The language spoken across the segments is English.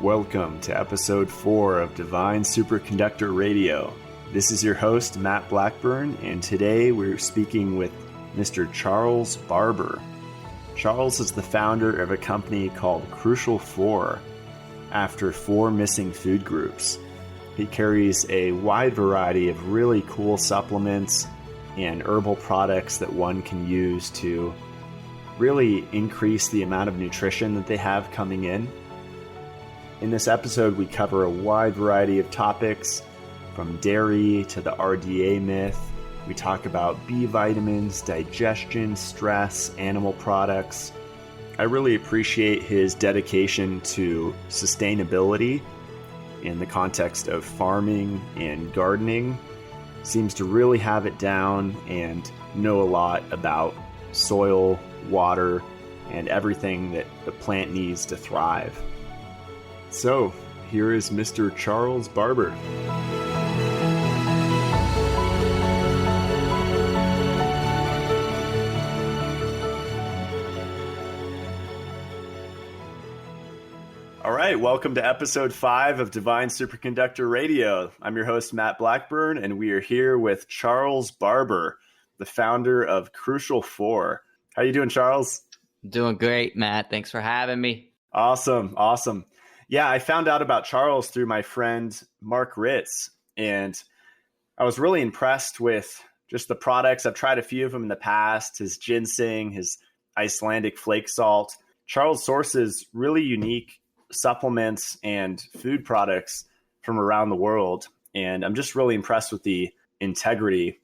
Welcome to episode 4 of Divine Superconductor Radio. This is your host, Matt Blackburn, and today we're speaking with Mr. Charles Barber. Charles is the founder of a company called Crucial 4, after 4 missing food groups. He carries a wide variety of really cool supplements and herbal products that one can use to really increase the amount of nutrition that they have coming in. In this episode, we cover a wide variety of topics, from dairy to the RDA myth. We talk about B vitamins, digestion, stress, animal products. I really appreciate his dedication to sustainability in the context of farming and gardening. Seems to really have it down and know a lot about soil, water, and everything that the plant needs to thrive. So, here is Mr. Charles Barber. All right, welcome to episode 5 of Divine Superconductor Radio. I'm your host, Matt Blackburn, and we are here with Charles Barber, the founder of Crucial 4. How you doing, Charles? Doing great, Matt. Thanks for having me. Awesome. Yeah, I found out about Charles through my friend Mark Ritz, and I was really impressed with just the products. I've tried a few of them in the past, his ginseng, his Icelandic flake salt. Charles sources really unique supplements and food products from around the world, and I'm just really impressed with the integrity.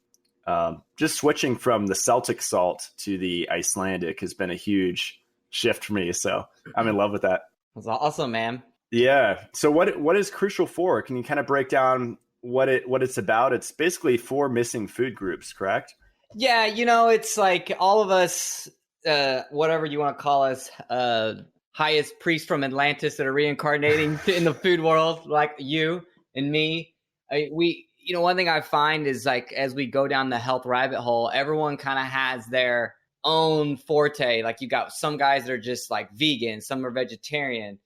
Just switching from the Celtic salt to the Icelandic has been a huge shift for me, so I'm in love with that. That's awesome, man. Yeah. So what is Crucial 4? Can you kind of break down what it's about? It's basically 4 missing food groups, correct? Yeah, it's like all of us, whatever you want to call us, highest priests from Atlantis that are reincarnating in the food world, like you and me. One thing I find is, like, as we go down the health rabbit hole, everyone kind of has their own forte. Like, you got some guys that are just like vegan, some are vegetarian,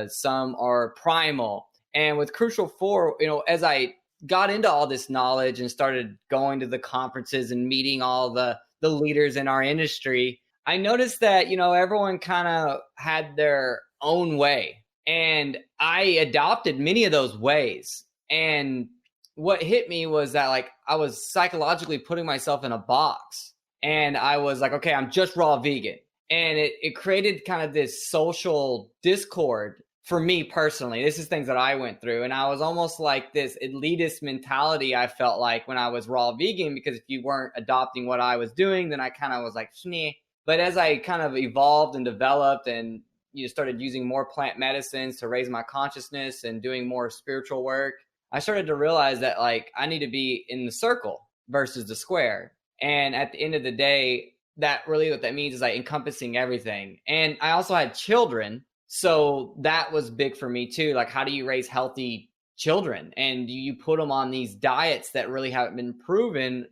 some are primal. And with Crucial 4, as I got into all this knowledge and started going to the conferences and meeting all the leaders in our industry, I noticed that, everyone kind of had their own way. And I adopted many of those ways. And what hit me was that, like, I was psychologically putting myself in a box. And I was like, okay, I'm just raw vegan. And it created kind of this social discord for me personally. This is things that I went through. And I was almost like this elitist mentality, I felt like, when I was raw vegan, because if you weren't adopting what I was doing, then I kind of was like, Shmeh. But as I kind of evolved and developed and started using more plant medicines to raise my consciousness and doing more spiritual work, I started to realize that, like, I need to be in the circle versus the square. And at the end of the day, that really what that means is, like, encompassing everything. And I also had children. So that was big for me too. Like, how do you raise healthy children? And do you put them on these diets that really haven't been proven,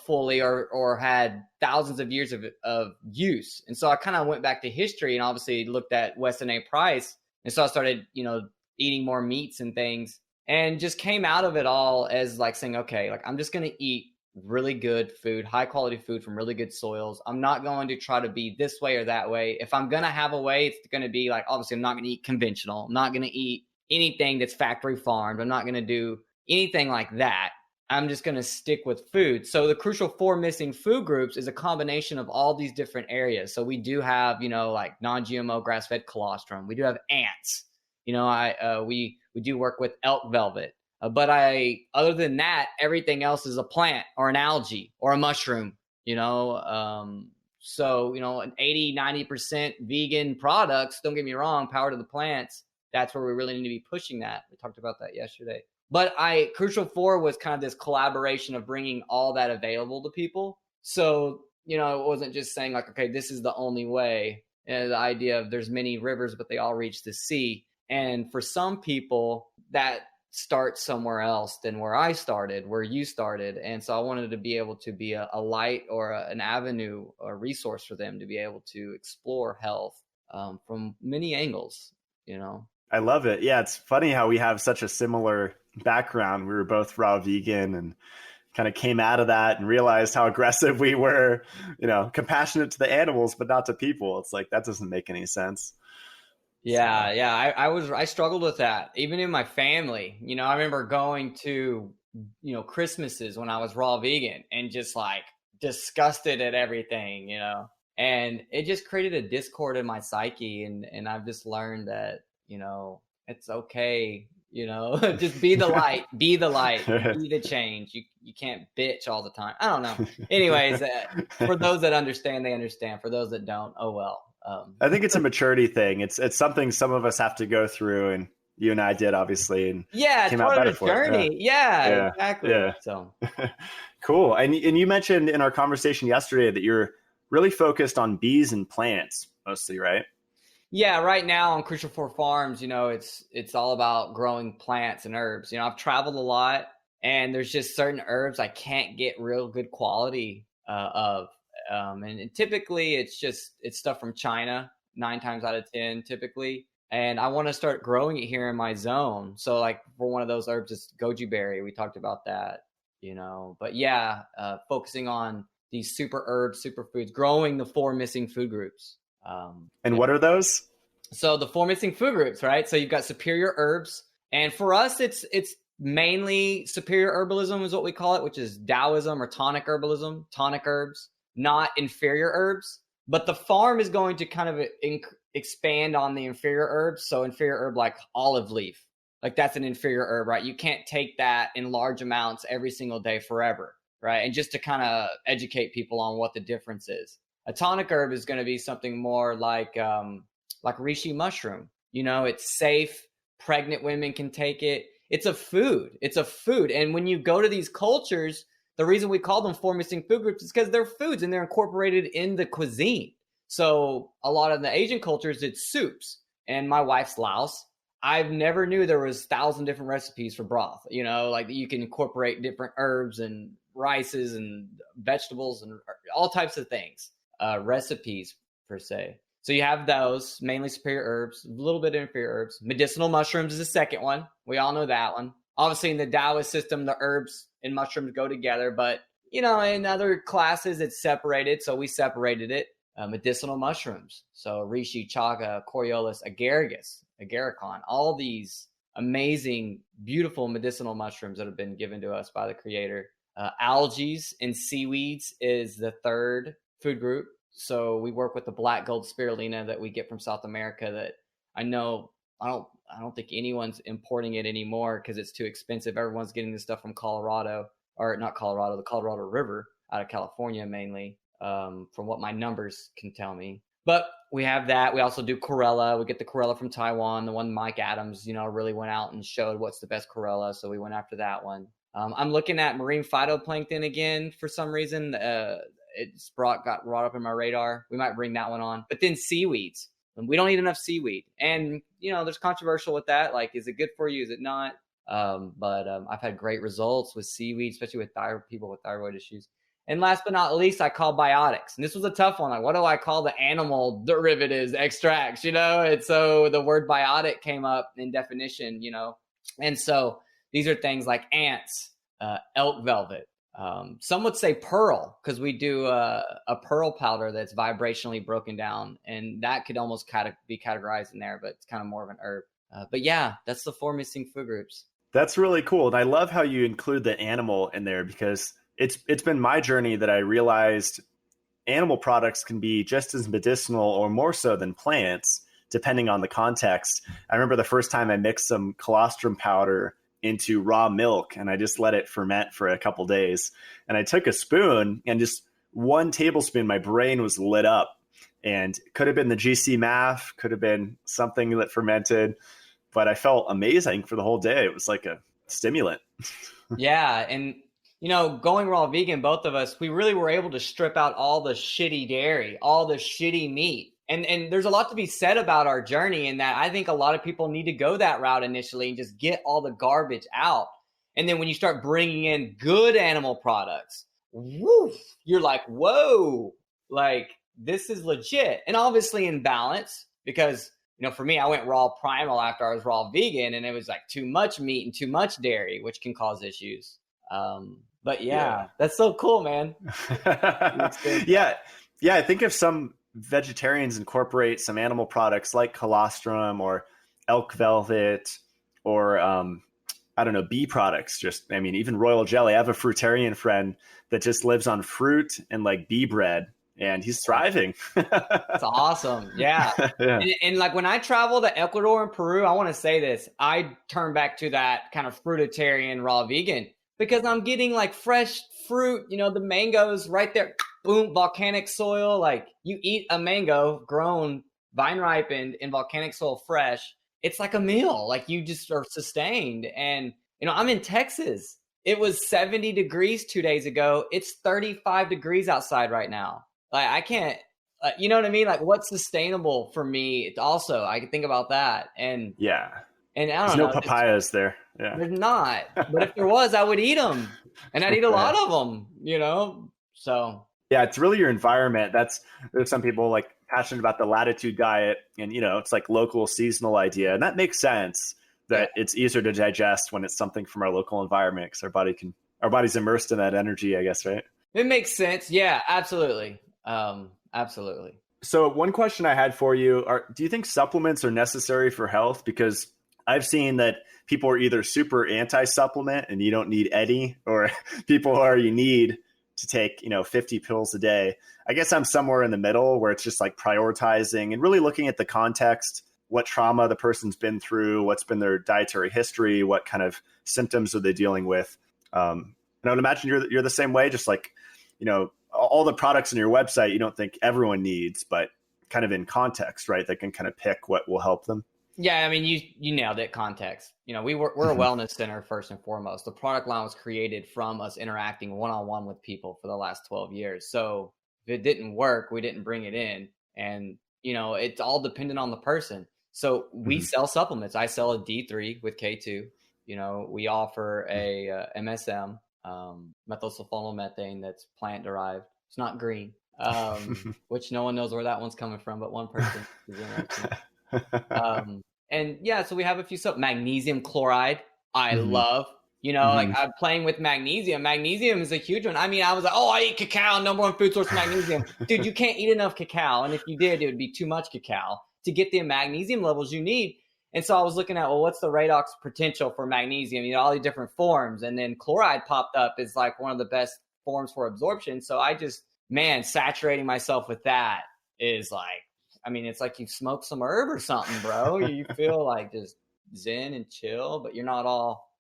fully or had thousands of years of use? And so I kind of went back to history and obviously looked at Weston A. Price. And so I started, eating more meats and things, and just came out of it all as, like, saying, okay, like, I'm just going to eat really good food, high quality food from really good soils. I'm not going to try to be this way or that way. If I'm going to have a way, it's going to be like, obviously, I'm not going to eat conventional. I'm not going to eat anything that's factory farmed. I'm not going to do anything like that. I'm just going to stick with food. So the Crucial 4 missing food groups is a combination of all these different areas. So we do have, like, non-GMO grass-fed colostrum. We do have ants. We do work with elk velvet. But other than that, everything else is a plant or an algae or a mushroom, So, an 80-90% vegan products, don't get me wrong, power to the plants. That's where we really need to be pushing that. We talked about that yesterday. But Crucial 4 was kind of this collaboration of bringing all that available to people. So, it wasn't just saying, like, okay, this is the only way. The idea of there's many rivers, but they all reach the sea. And for some people, that starts somewhere else than where I started, where you started. And so I wanted to be able to be a light or an avenue or a resource for them to be able to explore health from many angles, I love it. Yeah, it's funny how we have such a similar background. We were both raw vegan and kind of came out of that and realized how aggressive we were, compassionate to the animals, but not to people. It's like, that doesn't make any sense. Yeah, So, yeah. I struggled with that. Even in my family. I remember going to, Christmases when I was raw vegan and just like disgusted at everything. And it just created a discord in my psyche. And I've just learned that, it's okay, just be the light, be the change. You can't bitch all the time. I don't know. Anyways, for those that understand, they understand. For those that don't, oh well. I think it's a maturity thing. It's something some of us have to go through, and you and I did, obviously, and yeah, came it's out part better of the for it. journey. Yeah, exactly. Yeah. So Cool. And you mentioned in our conversation yesterday that you're really focused on bees and plants mostly, right? yeah, right now on Crucial 4 Farms, it's all about growing plants and herbs. I've traveled a lot, and there's just certain herbs I can't get real good quality of. And typically it's stuff from China, 9 times out of 10 typically. And I want to start growing it here in my zone. So like for one of those herbs, it's goji berry. We talked about that, but yeah, focusing on these super herbs, superfoods, growing the 4 missing food groups. And what are those? So the 4 missing food groups, right? So you've got superior herbs. And for us, it's mainly superior herbalism is what we call it, which is Taoism or tonic herbalism, tonic herbs, not inferior herbs. But the farm is going to kind of expand on the inferior herbs. So inferior herb like olive leaf, like that's an inferior herb, right? You can't take that in large amounts every single day forever, right? And just to kind of educate people on what the difference is. A tonic herb is going to be something more like reishi mushroom. It's safe. Pregnant women can take it. It's a food. And when you go to these cultures, the reason we call them 4 missing food groups is because they're foods and they're incorporated in the cuisine. So a lot of the Asian cultures, it's soups. And my wife's Laos. I've never knew there was 1,000 different recipes for broth, like you can incorporate different herbs and rices and vegetables and all types of things, recipes per se. So you have those, mainly superior herbs, a little bit of inferior herbs. Medicinal mushrooms is the second one. We all know that one. Obviously, in the Taoist system, the herbs and mushrooms go together. But, in other classes, it's separated. So we separated it. Medicinal mushrooms. So reishi, chaga, coriolis, agaricon, all these amazing, beautiful medicinal mushrooms that have been given to us by the Creator. Algae and seaweeds is the third food group. So we work with the black gold spirulina that we get from South America that I know I don't think anyone's importing it anymore because it's too expensive. Everyone's getting this stuff from Colorado, or not Colorado, the Colorado River out of California mainly, from what my numbers can tell me. But we have that. We also do chlorella. We get the chlorella from Taiwan, the one Mike Adams, really went out and showed what's the best chlorella. So we went after that one. I'm looking at marine phytoplankton again for some reason. It's got brought up in my radar. We might bring that one on. But then seaweeds. We don't eat enough seaweed. And, there's controversial with that. Like, is it good for you? Is it not? But I've had great results with seaweed, especially with people with thyroid issues. And last but not least, I call biotics. And this was a tough one. Like, what do I call the animal derivatives, extracts, And so the word biotic came up in definition, And so these are things like ants, elk velvet. Some would say pearl because we do a pearl powder that's vibrationally broken down, and that could almost be categorized in there, but it's kind of more of an herb. But yeah, that's the 4 missing food groups. That's really cool. And I love how you include the animal in there because it's been my journey that I realized animal products can be just as medicinal or more so than plants, depending on the context. I remember the first time I mixed some colostrum powder into raw milk and I just let it ferment for a couple days. And I took a spoon and just 1 tablespoon, my brain was lit up. And it could have been the GC math, could have been something that fermented, but I felt amazing for the whole day. It was like a stimulant. Yeah. And, going raw vegan, both of us, we really were able to strip out all the shitty dairy, all the shitty meat. And there's a lot to be said about our journey in that I think a lot of people need to go that route initially and just get all the garbage out. And then when you start bringing in good animal products, woof, you're like, whoa, like this is legit. And obviously in balance because, for me, I went raw primal after I was raw vegan, and it was like too much meat and too much dairy, which can cause issues. But yeah, that's so cool, man. Yeah. Yeah. I think if some vegetarians incorporate some animal products like colostrum or elk velvet or, I don't know, bee products, even royal jelly. I have a fruitarian friend that just lives on fruit and like bee bread, and he's thriving. That's awesome. Yeah. Yeah. And like when I travel to Ecuador and Peru, I want to say this, I turn back to that kind of fruitarian raw vegan because I'm getting like fresh fruit, the mangoes right there, boom, volcanic soil. Like you eat a mango grown, vine ripened in volcanic soil fresh. It's like a meal, like you just are sustained. And, I'm in Texas. It was 70 degrees 2 days ago. It's 35 degrees outside right now. Like I can't, you know what I mean? Like what's sustainable for me? It's also, I can think about that. And Yeah. and I don't There's know. no papayas there. Yeah. There's not. But if there was, I would eat them. And I'd eat a lot of them, So. Yeah, it's really your environment. There's some people like passionate about the latitude diet, and it's like local seasonal idea, and that makes sense that it's easier to digest when it's something from our local environment because our body's immersed in that energy, I guess, right? It makes sense. Yeah, absolutely. Absolutely. So one question I had for you do you think supplements are necessary for health? Because I've seen that people are either super anti-supplement and you don't need any, or people are you need to take 50 pills a day. I guess I'm somewhere in the middle where it's just like prioritizing and really looking at the context, what trauma the person's been through, what's been their dietary history, what kind of symptoms are they dealing with. And I would imagine you're the same way, just like all the products on your website you don't think everyone needs, but kind of in context, right? They can kind of pick what will help them. Yeah, I mean, you nailed it. Context. We're a wellness center first and foremost. The product line was created from us interacting one-on-one with people for the last 12 years. So if it didn't work, we didn't bring it in. And, it's all dependent on the person. So we sell supplements. I sell a D3 with K2. We offer a MSM, methylsulfonylmethane, that's plant derived. It's not green, which no one knows where that one's coming from, but one person is interested. And yeah, so we have a few magnesium chloride. I love, like I'm playing with magnesium. Magnesium is a huge one. I mean, I was like, I eat cacao, number one food source of magnesium. Dude, you can't eat enough cacao. And if you did, it would be too much cacao to get the magnesium levels you need. And so I was looking at, what's the redox potential for magnesium? All these different forms. And then chloride popped up as like one of the best forms for absorption. So I just, saturating myself with that is like, it's like you smoke some herb or something, bro. You feel like just zen and chill, but you're not all,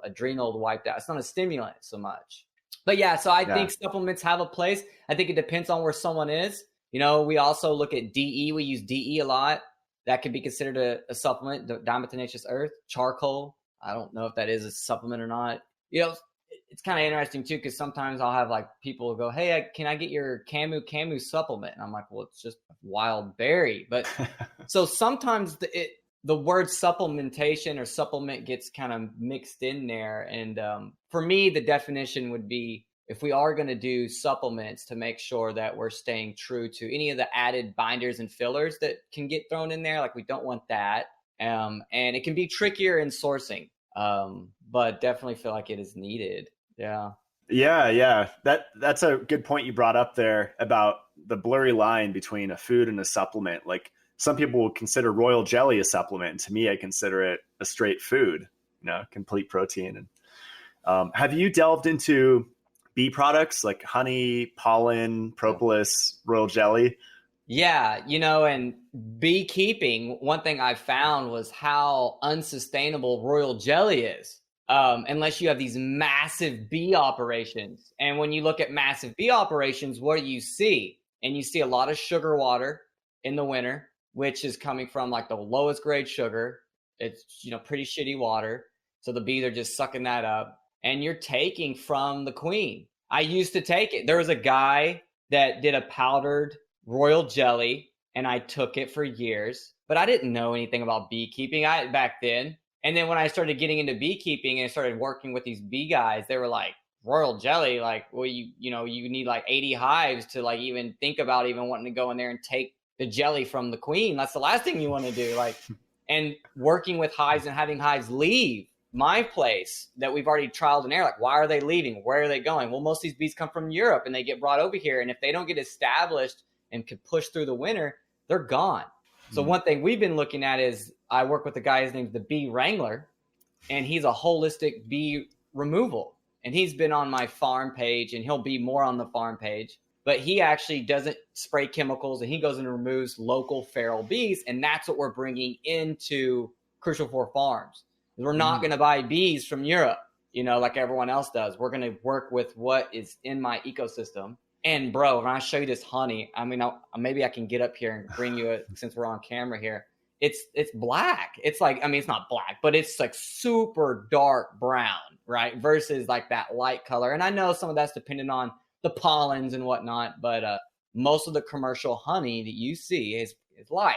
adrenal wiped out. It's not a stimulant so much. But yeah, so I think supplements have a place. I think it depends on where someone is. We also look at DE. We use DE a lot. That could be considered a supplement, diatomaceous earth, charcoal. I don't know if that is a supplement or not. It's kind of interesting too, because sometimes I'll have like people go, hey, can I get your camu supplement? And I'm like, well, it's just wild berry. But so sometimes the word supplementation or supplement gets kind of mixed in there. And for me, the definition would be, if we are going to do supplements, to make sure that we're staying true to any of the added binders and fillers that can get thrown in there. Like we don't want that. And it can be trickier in sourcing, but definitely feel like it is needed. Yeah. That's a good point you brought up there about the blurry line between a food and a supplement. Like some people would consider royal jelly a supplement. And to me, I consider it a straight food, complete protein. And have you delved into bee products like honey, pollen, propolis, royal jelly? Yeah, and beekeeping, one thing I found was how unsustainable royal jelly is. Unless you have these massive bee operations. And when you look at massive bee operations, what do you see? And you see a lot of sugar water in the winter, which is coming from like the lowest grade sugar. It's, pretty shitty water. So the bees are just sucking that up. And you're taking from the queen. I used to take it. There was a guy that did a powdered royal jelly, and I took it for years, but I didn't know anything about beekeeping back then. And then when I started getting into beekeeping and started working with these bee guys, they were like, royal jelly, like, well, you need like 80 hives to like even think about even wanting to go in there and take the jelly from the queen. That's the last thing you want to do. Like, and working with hives and having hives leave my place that we've already trialed and error. Like, why are they leaving? Where are they going? Well, most of these bees come from Europe and they get brought over here. And if they don't get established and can push through the winter, they're gone. So one thing we've been looking at is I work with a guy, his name's the Bee Wrangler, and he's a holistic bee removal. And he's been on my farm page, and he'll be more on the farm page. But he actually doesn't spray chemicals, and he goes and removes local feral bees. And that's what we're bringing into Crucial 4 Farms. We're not going to buy bees from Europe, you know, like everyone else does. We're going to work with what is in my ecosystem. And bro, when I show you this honey, I mean, maybe I can get up here and bring you it since we're on camera here. It's black. It's like, I mean, it's not black, but it's like super dark brown, right? Versus like that light color. And I know some of that's dependent on the pollens and whatnot, but most of the commercial honey that you see is light.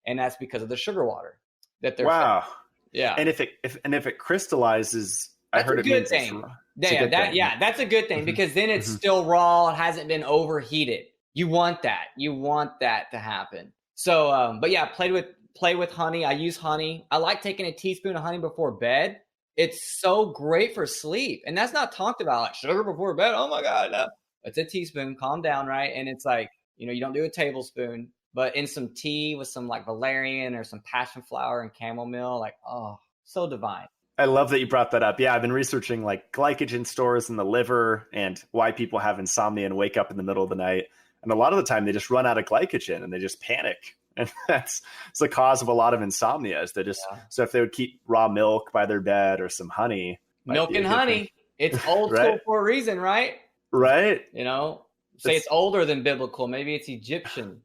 And that's because of the sugar water that they're wow. fed. Yeah. And if it crystallizes, that's I heard a it good means thing. Yeah, That's a good thing because then it's still raw. It hasn't been overheated. You want that. You want that to happen. So, but yeah, play with honey. I use honey. I like taking a teaspoon of honey before bed. It's so great for sleep. And that's not talked about, like sugar before bed. Oh my God. No. It's a teaspoon. Calm down, right? And it's like, you know, you don't do a tablespoon, but in some tea with some like valerian or some passion flower and chamomile, like, oh, so divine. I love that you brought that up. Yeah, I've been researching like glycogen stores in the liver and why people have insomnia and wake up in the middle of the night. And a lot of the time they just run out of glycogen and they just panic. And it's the cause of a lot of insomnia is they just, so if they would keep raw milk by their bed or some honey. Milk and honey. It's old right? school for a reason, right? Right. You know, say it's older than biblical. Maybe it's Egyptian,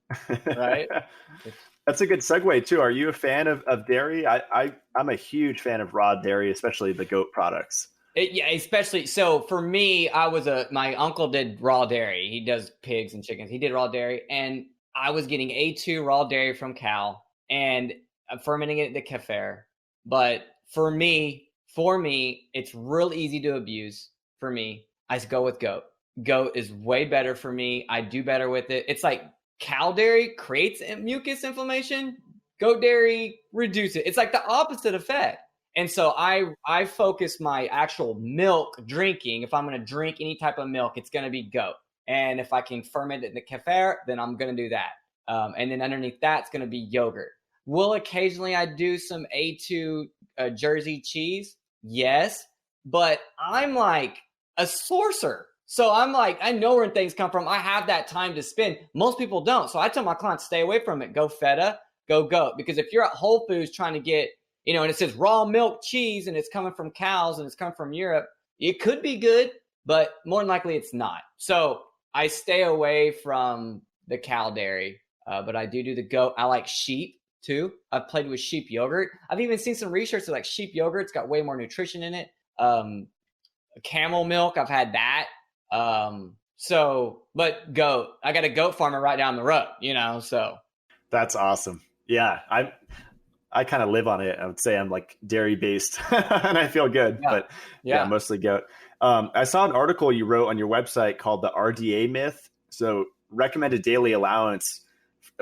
right? That's a good segue too. Are you a fan of dairy? I'm a huge fan of raw dairy, especially the goat products. Yeah, especially. So for me, my uncle did raw dairy. He does pigs and chickens. He did raw dairy. And I was getting A2 raw dairy from cow and fermenting it at the kefir. But for me, it's real easy to abuse. For me, I just go with goat. Goat is way better for me. I do better with it. It's like cow dairy creates mucus inflammation. Goat dairy reduces it. It's like the opposite effect. And so I focus my actual milk drinking. If I'm going to drink any type of milk, it's going to be goat. And if I can ferment it in the kefir, then I'm going to do that. And then underneath that, it's going to be yogurt. Will occasionally I do some A2 Jersey cheese? Yes. But I'm like a sorcerer. So I'm like, I know where things come from. I have that time to spend. Most people don't. So I tell my clients, stay away from it. Go feta, go goat. Because if you're at Whole Foods trying to get, you know, and it says raw milk cheese and it's coming from cows and it's coming from Europe, it could be good, but more than likely it's not. So I stay away from the cow dairy, but I do the goat. I like sheep too. I've played with sheep yogurt. I've even seen some research that like sheep yogurt's got way more nutrition in it. Camel milk, I've had that. But goat, I got a goat farmer right down the road, you know, so. That's awesome. Yeah. I kind of live on it. I would say I'm like dairy based and I feel good, but yeah, mostly goat. I saw an article you wrote on your website called the RDA myth. So recommended daily allowance.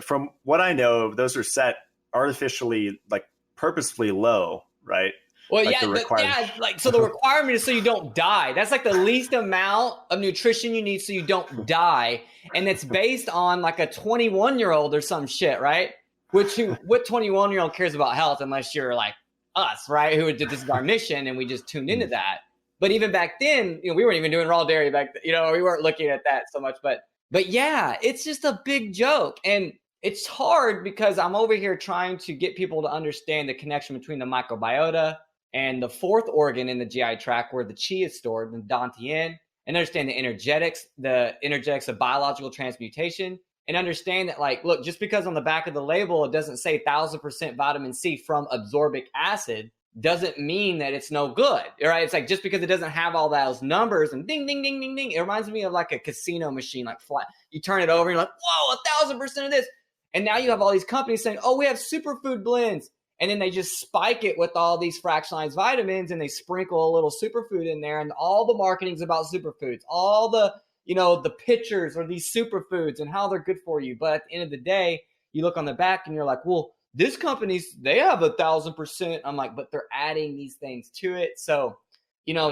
From what I know, those are set artificially, like purposefully low, right? Well, like so the requirement is so you don't die. That's like the least amount of nutrition you need so you don't die. And it's based on like a 21-year-old or some shit, right? What 21-year-old cares about health unless you're like us, right? Who did this is our mission and we just tuned into that. But even back then, you know, we weren't even doing raw dairy back then. You know, we weren't looking at that so much. But yeah, it's just a big joke. And it's hard because I'm over here trying to get people to understand the connection between the microbiota and the fourth organ in the GI tract where the chi is stored, the dantian, and understand the energetics of biological transmutation, and understand that, like, look, just because on the back of the label it doesn't say 1,000% vitamin C from absorbic acid doesn't mean that it's no good, right? It's like just because it doesn't have all those numbers and ding, ding, ding, ding, ding. It reminds me of like a casino machine, like flat. You turn it over and you're like, whoa, 1,000% of this. And now you have all these companies saying, oh, we have superfood blends. And then they just spike it with all these fractionalized vitamins and they sprinkle a little superfood in there. And all the marketing's about superfoods, all the, you know, the pictures are these superfoods and how they're good for you. But at the end of the day, you look on the back and you're like, well, this company's, they have 1,000%. I'm like, but they're adding these things to it. So,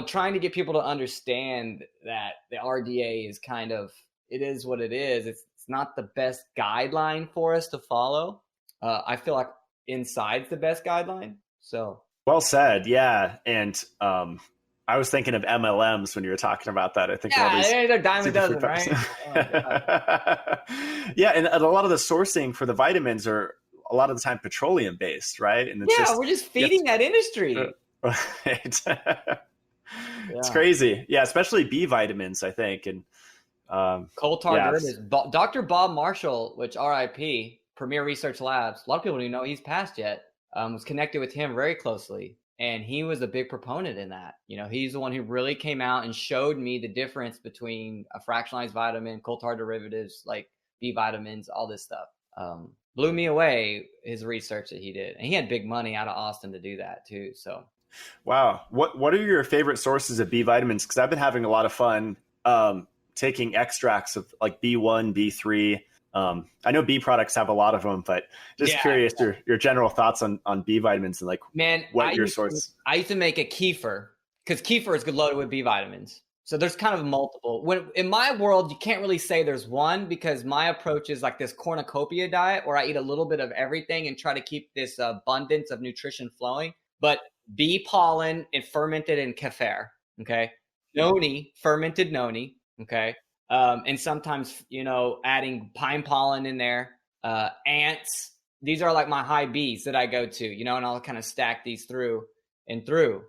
trying to get people to understand that the RDA is kind of, it is what it is. It's not the best guideline for us to follow. I feel like Inside's the best guideline. So well said. Yeah. And I was thinking of MLMs when you were talking about that. I think they're dime a dozen, right? Yeah, and a lot of the sourcing for the vitamins are a lot of the time petroleum based, right? And it's we're just feeding that industry. Right. It's crazy. Yeah, especially B vitamins, I think. And coal tar derivatives. Dr. Bob Marshall, which RIP, Premier Research Labs, a lot of people don't even know he's passed yet, was connected with him very closely. And he was a big proponent in that. He's the one who really came out and showed me the difference between a fractionalized vitamin, coal tar derivatives, like B vitamins, all this stuff. Blew me away, his research that he did. And he had big money out of Austin to do that too. So, wow. What are your favorite sources of B vitamins? Because I've been having a lot of fun taking extracts of like B1, B3. I know B products have a lot of them, but just curious your general thoughts on B vitamins and your source. I used to make a kefir because kefir is loaded with B vitamins. So there's kind of multiple. In my world, you can't really say there's one because my approach is like this cornucopia diet where I eat a little bit of everything and try to keep this abundance of nutrition flowing. But bee pollen and fermented in kefir, okay? Noni, fermented noni, okay? And sometimes, adding pine pollen in there, ants. These are like my high Bs that I go to, and I'll kind of stack these through and through.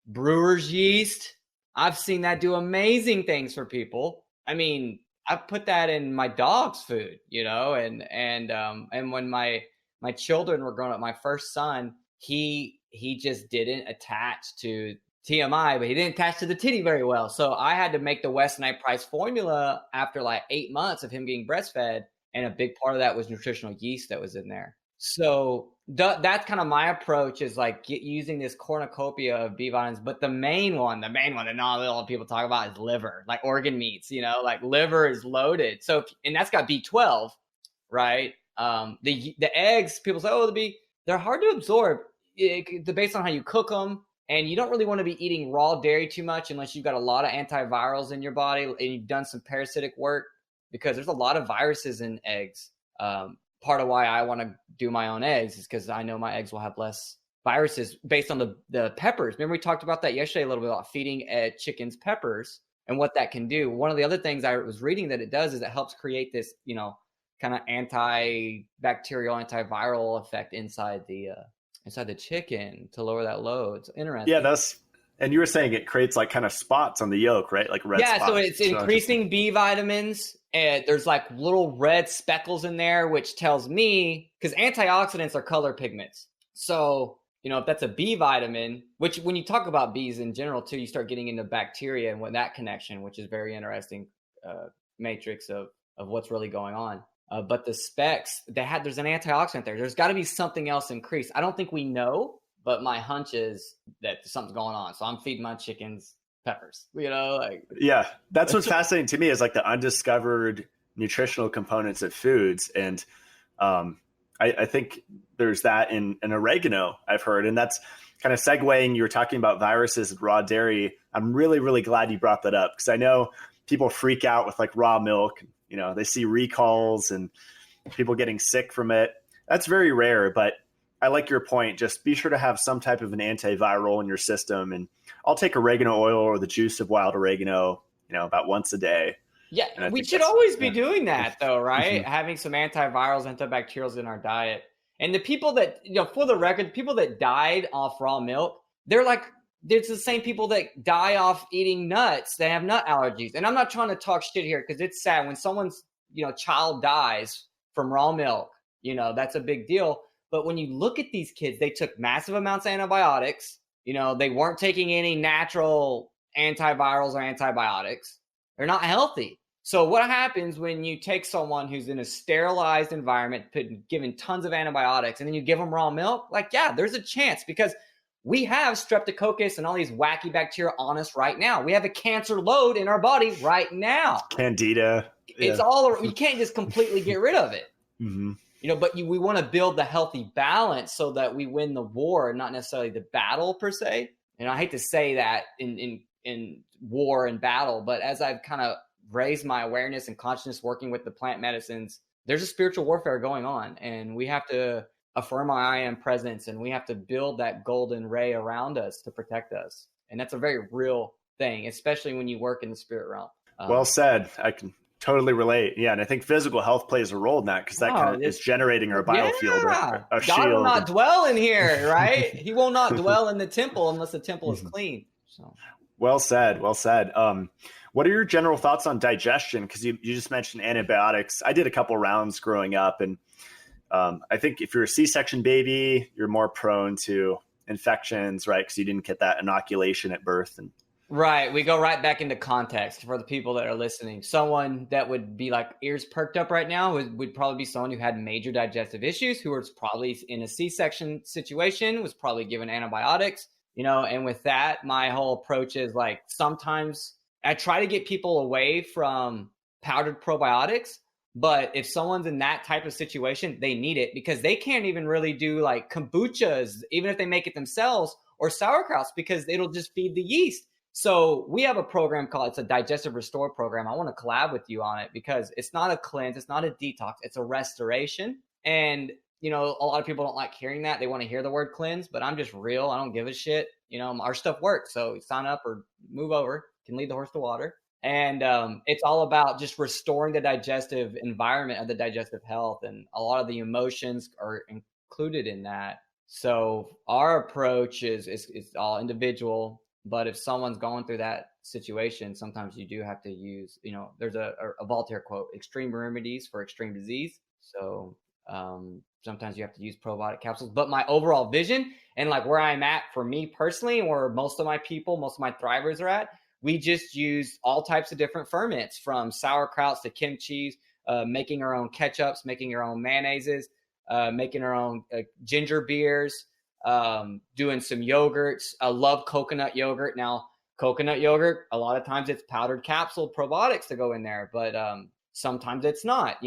Brewer's yeast. I've seen that do amazing things for people. I mean, I put that in my dog's food, and when my children were growing up, my first son, he just didn't attach to TMI, but he didn't attach to the titty very well. So I had to make the West Night Price formula after like 8 months of him getting breastfed. And a big part of that was nutritional yeast that was in there. So that's kind of my approach is like using this cornucopia of B vitamins. But the main one that not a lot of people talk about is liver, like organ meats, like liver is loaded. So, and that's got B12, right? The eggs, people say, they're hard to absorb based on how you cook them. And you don't really want to be eating raw dairy too much unless you've got a lot of antivirals in your body and you've done some parasitic work because there's a lot of viruses in eggs. Part of why I want to do my own eggs is because I know my eggs will have less viruses based on the peppers. Remember we talked about that yesterday a little bit about feeding chickens peppers and what that can do. One of the other things I was reading that it does is it helps create this, kind of antibacterial, antiviral effect inside the chicken to lower that load. It's interesting. Yeah, and you were saying it creates like kind of spots on the yolk, right? Like red spots. Yeah, so it's increasing B vitamins. And there's like little red speckles in there, which tells me, because antioxidants are color pigments. So, if that's a B vitamin, which when you talk about Bs in general too, you start getting into bacteria and that connection, which is very interesting matrix of what's really going on. But the specs, there's an antioxidant there. There's got to be something else increased. I don't think we know, but my hunch is that something's going on. So I'm feeding my chickens peppers, Yeah, that's what's fascinating to me is like the undiscovered nutritional components of foods. And I think there's that in oregano, I've heard. And that's kind of segueing, you were talking about viruses and raw dairy. I'm really, really glad you brought that up because I know people freak out with like raw milk. They see recalls and people getting sick from it. That's very rare, but I like your point. Just be sure to have some type of an antiviral in your system. And I'll take oregano oil or the juice of wild oregano, about once a day. Yeah, we should always be doing that though, right? Mm-hmm. Having some antivirals, antibacterials in our diet. And the people that, for the record, people that died off raw milk, it's the same people that die off eating nuts. They have nut allergies. And I'm not trying to talk shit here because it's sad when someone's, child dies from raw milk, that's a big deal. But when you look at these kids, they took massive amounts of antibiotics. They weren't taking any natural antivirals or antibiotics. They're not healthy. So what happens when you take someone who's in a sterilized environment, given tons of antibiotics, and then you give them raw milk? There's a chance because we have streptococcus and all these wacky bacteria on us right now. We have a cancer load in our body right now. Candida. It's all, you can't just completely get rid of it. Mm-hmm. but we want to build the healthy balance so that we win the war, not necessarily the battle per se. And I hate to say that in war and battle, but as I've kind of raised my awareness and consciousness working with the plant medicines, there's a spiritual warfare going on, and we have to affirm our I am presence, and we have to build that golden ray around us to protect us. And that's a very real thing, especially when you work in the spirit realm. Well said. I can totally relate. Yeah. And I think physical health plays a role in that, because that kind of is generating our biofield, a shield. God will not dwell in here, right? He will not dwell in the temple unless the temple is clean. So. Well said. Well said. What are your general thoughts on digestion? Because you just mentioned antibiotics. I did a couple rounds growing up, and I think if you're a C-section baby, you're more prone to infections, right? Because you didn't get that inoculation at birth. And right. We go right back into context for the people that are listening. Someone that would be like ears perked up right now would probably be someone who had major digestive issues, who was probably in a C-section situation, was probably given antibiotics, and with that, my whole approach is like, sometimes I try to get people away from powdered probiotics. But if someone's in that type of situation, they need it, because they can't even really do like kombuchas, even if they make it themselves, or sauerkrauts, because it'll just feed the yeast. So we have a program it's a digestive restore program. I want to collab with you on it, because it's not a cleanse, it's not a detox, it's a restoration. And, a lot of people don't like hearing that. They want to hear the word cleanse, but I'm just real. I don't give a shit. Our stuff works. So sign up or move over, can lead the horse to water. And it's all about just restoring the digestive environment of the digestive health. And a lot of the emotions are included in that. So our approach is all individual. But if someone's going through that situation, sometimes you do have to use, there's a Voltaire quote, extreme remedies for extreme disease. So sometimes you have to use probiotic capsules. But my overall vision, and like where I'm at for me personally, and where most of my thrivers are at, we just use all types of different ferments, from sauerkrauts to kimchi, making our own ketchups, making our own mayonnaises, making our own ginger beers, doing some yogurts. I love coconut yogurt. Now, coconut yogurt, a lot of times it's powdered capsule probiotics to go in there, but sometimes it's not.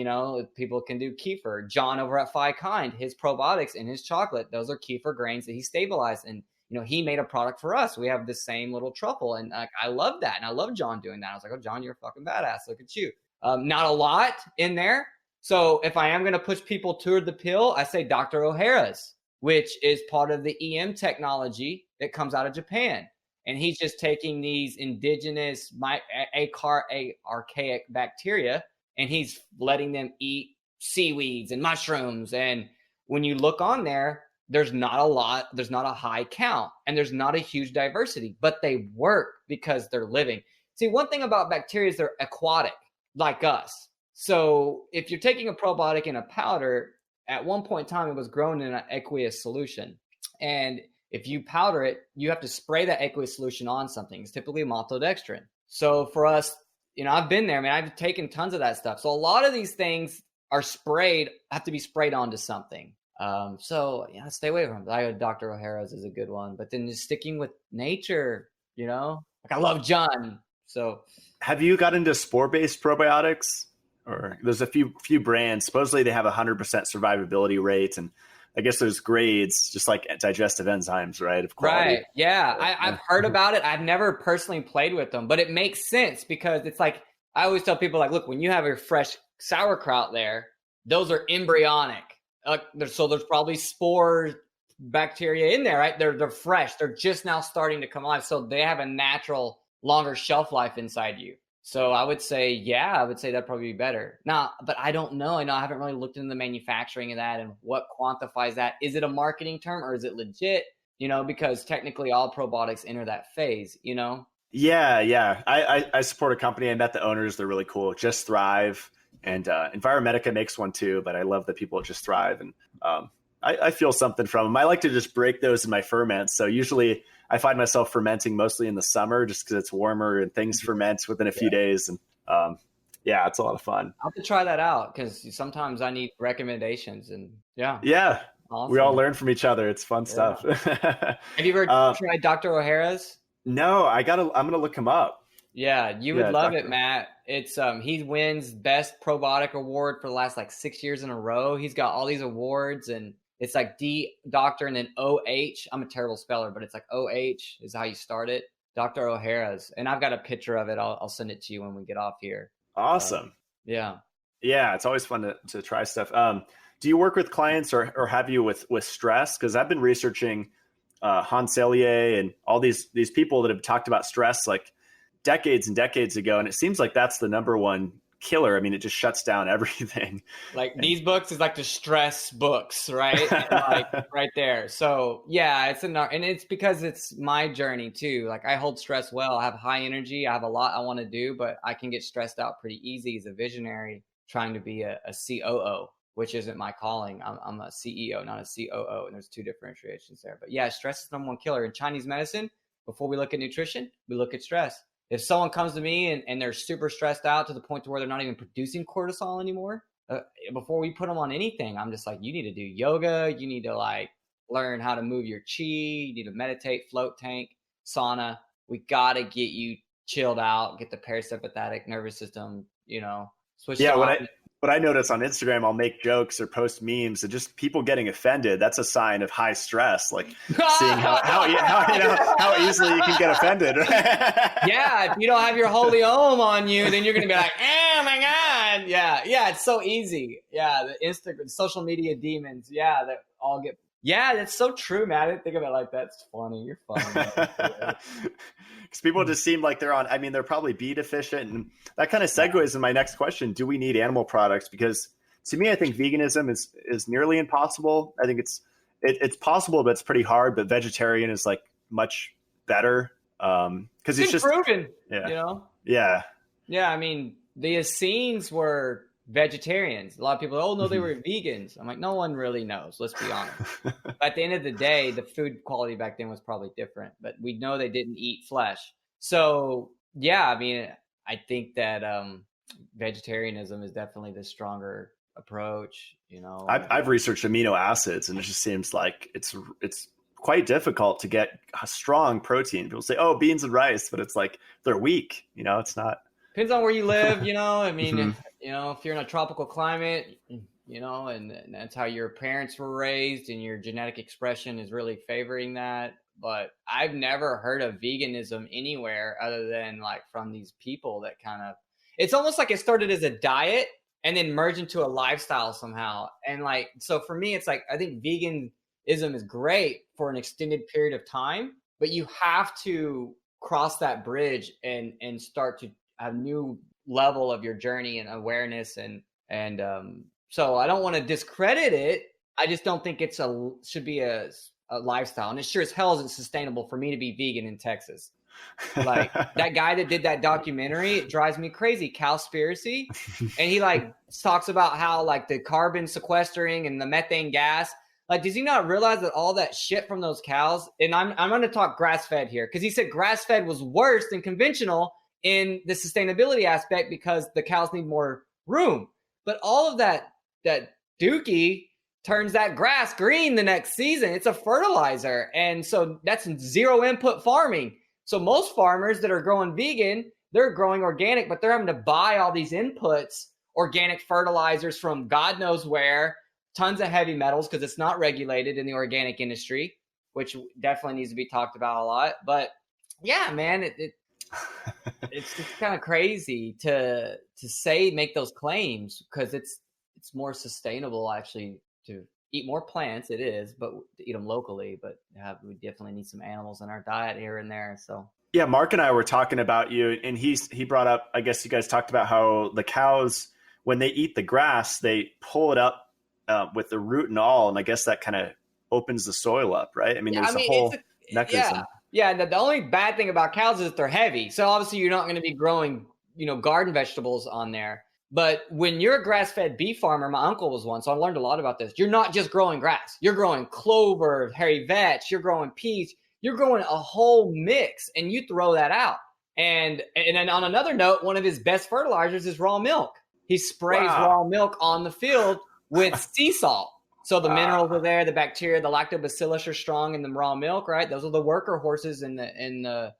People can do kefir. John over at Phi Kind, his probiotics in his chocolate, those are kefir grains that he stabilized, and he made a product for us. We have the same little truffle, and I love that. And I love John doing that. I was like, oh, John, you're a fucking badass. Look at you. Not a lot in there. So if I am going to push people toward the pill, I say Dr. O'Hara's, which is part of the EM technology that comes out of Japan. And he's just taking these indigenous archaic bacteria, and he's letting them eat seaweeds and mushrooms. And when you look on there, there's not a high count, and there's not a huge diversity, but they work because they're living. See, one thing about bacteria is they're aquatic, like us. So if you're taking a probiotic in a powder, at one point in time, it was grown in an aqueous solution. And if you powder it, you have to spray that aqueous solution on something. It's typically maltodextrin. So for us, I've been there, man. I've taken tons of that stuff. So a lot of these things have to be sprayed onto something. Stay away from it. Dr. O'Hara's is a good one, but then just sticking with nature, like I love John. So have you got into spore-based probiotics? Or there's a few brands, supposedly they have 100% survivability rate, and I guess there's grades, just like digestive enzymes, right? Of quality. Right. Yeah. I've heard about it. I've never personally played with them, but it makes sense, because it's like, I always tell people, like, look, when you have your fresh sauerkraut there, those are embryonic. So there's probably spore bacteria in there, right? They're fresh. They're just now starting to come alive. So they have a natural, longer shelf life inside you. So I would say that'd probably be better. Now, but I don't know. I haven't really looked into the manufacturing of that and what quantifies that. Is it a marketing term, or is it legit? Because technically all probiotics enter that phase, Yeah. I support a company. I met the owners. They're really cool. Just Thrive. And Enviromedica makes one too, but I love the people at Just Thrive. And I feel something from them. I like to just break those in my ferments. So usually I find myself fermenting mostly in the summer, just because it's warmer and things ferment within a few days. And it's a lot of fun. I'll have to try that out, because sometimes I need recommendations. And yeah, awesome. We all learn from each other. It's fun stuff. Have you ever tried Dr. O'Hara's? No, I'm going to look him up. Yeah, you would love it, Matt. It's he wins best probiotic award for the last like 6 years in a row. He's got all these awards, and it's like D doctor and then OH. I'm a terrible speller, but it's like OH is how you start it. Dr. O'Hara's, and I've got a picture of it. I'll send it to you when we get off here. Awesome. Yeah. It's always fun to try stuff. Do you work with clients or have you with stress? Because I've been researching Hans Selye and all these people that have talked about stress like decades and decades ago, and it seems like that's the number one killer. I mean, it just shuts down everything. Like these books is like the stress books, right? Like right there. So yeah, and it's because it's my journey too. Like I hold stress well. I have high energy. I have a lot I want to do, but I can get stressed out pretty easy as a visionary trying to be a COO, which isn't my calling. I'm a CEO, not a COO. And there's two differentiations there. But yeah, stress is the number one killer. In Chinese medicine, before we look at nutrition, we look at stress. If someone comes to me and they're super stressed out to the point to where they're not even producing cortisol anymore, before we put them on anything, I'm just like, you need to do yoga. You need to like learn how to move your chi. You need to meditate, float tank, sauna. We got to get you chilled out, get the parasympathetic nervous system, switched on. What I notice on Instagram, I'll make jokes or post memes and just people getting offended. That's a sign of high stress, like seeing how easily you can get offended. Yeah, if you don't have your holy om on you, then you're going to be like, oh my God. Yeah, it's so easy. Yeah, the Instagram, social media demons. Yeah, that all get. Yeah, that's so true, man. I didn't think of it like that. It's funny. You're funny. Because people just seem like they're probably B deficient. And that kind of segues in my next question. Do we need animal products? Because to me, I think veganism is nearly impossible. I think it's possible, but it's pretty hard. But vegetarian is like much better. Because it's just proven, Yeah. Yeah, I mean, the Essenes were vegetarians. A lot of people, they were vegans. I'm like, no one really knows. Let's be honest. But at the end of the day, the food quality back then was probably different. But we know they didn't eat flesh. So yeah, I mean, I think that vegetarianism is definitely the stronger approach. I've researched amino acids, and it just seems like it's quite difficult to get a strong protein. People say, "Oh, beans and rice," but it's like they're weak. It's not. Depends on where you live, I mean, if you're in a tropical climate, and that's how your parents were raised and your genetic expression is really favoring that. But I've never heard of veganism anywhere other than like from these people that it's almost like it started as a diet and then merged into a lifestyle somehow. And like, so for me, it's like, I think veganism is great for an extended period of time, but you have to cross that bridge and start to a new level of your journey and awareness and so I don't want to discredit it. I just don't think should be a lifestyle, and it sure as hell isn't sustainable for me to be vegan in Texas. Like that guy that did that documentary, it drives me crazy. Cowspiracy, and he like talks about how like the carbon sequestering and the methane gas. Like, does he not realize that all that shit from those cows? And I'm going to talk grass fed here because he said grass fed was worse than conventional in the sustainability aspect because the cows need more room. But all of that dookie turns that grass green the next season. It's a fertilizer. And so that's zero input farming. So most farmers that are growing vegan, they're growing organic, but they're having to buy all these inputs, organic fertilizers from God knows where, tons of heavy metals because it's not regulated in the organic industry, which definitely needs to be talked about a lot. But yeah, man, it's just kind of crazy to make those claims because it's more sustainable actually to eat more plants. It is, but to eat them locally. But we definitely need some animals in our diet here and there. So yeah, Mark and I were talking about you, and he brought up. I guess you guys talked about how the cows, when they eat the grass, they pull it up with the root and all, and I guess that kind of opens the soil up, right? I mean, there's a whole mechanism. Yeah, and the only bad thing about cows is that they're heavy. So obviously you're not going to be growing, garden vegetables on there. But when you're a grass-fed beef farmer, my uncle was one, so I learned a lot about this. You're not just growing grass. You're growing clover, hairy vetch, you're growing peas, you're growing a whole mix, and you throw that out. And then on another note, one of his best fertilizers is raw milk. He sprays raw milk on the field with sea salt. So the minerals are there, the bacteria, the lactobacillus are strong in the raw milk, right? Those are the worker horses in the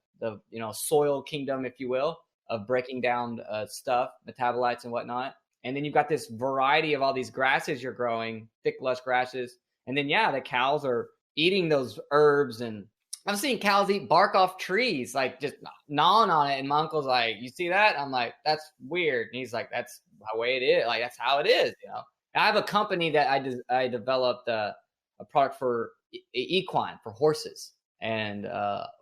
soil kingdom, if you will, of breaking down stuff, metabolites and whatnot. And then you've got this variety of all these grasses you're growing, thick, lush grasses. And then, the cows are eating those herbs. And I've seen cows eat bark off trees, like just gnawing on it. And my uncle's like, you see that? I'm like, that's weird. And he's like, that's the way it is. Like, that's how it is, I have a company that I developed a product for equine, for horses. And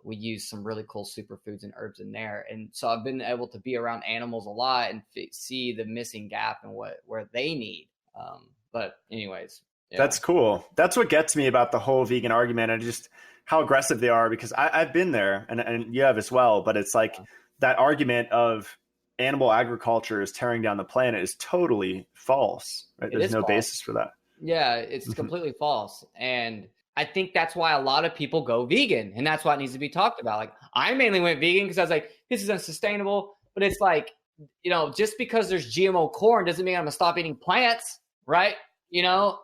we use some really cool superfoods and herbs in there. And so I've been able to be around animals a lot and see the missing gap and where they need. But anyways. Yeah. That's cool. That's what gets me about the whole vegan argument, and just how aggressive they are, because I've been there and you have as well. But it's like that argument of animal agriculture is tearing down the planet is totally false. Right? There's no basis for that. Yeah, it's completely false. And I think that's why a lot of people go vegan, and that's why it needs to be talked about. Like, I mainly went vegan because I was like, this is unsustainable. But it's like, just because there's GMO corn doesn't mean I'm gonna stop eating plants, right?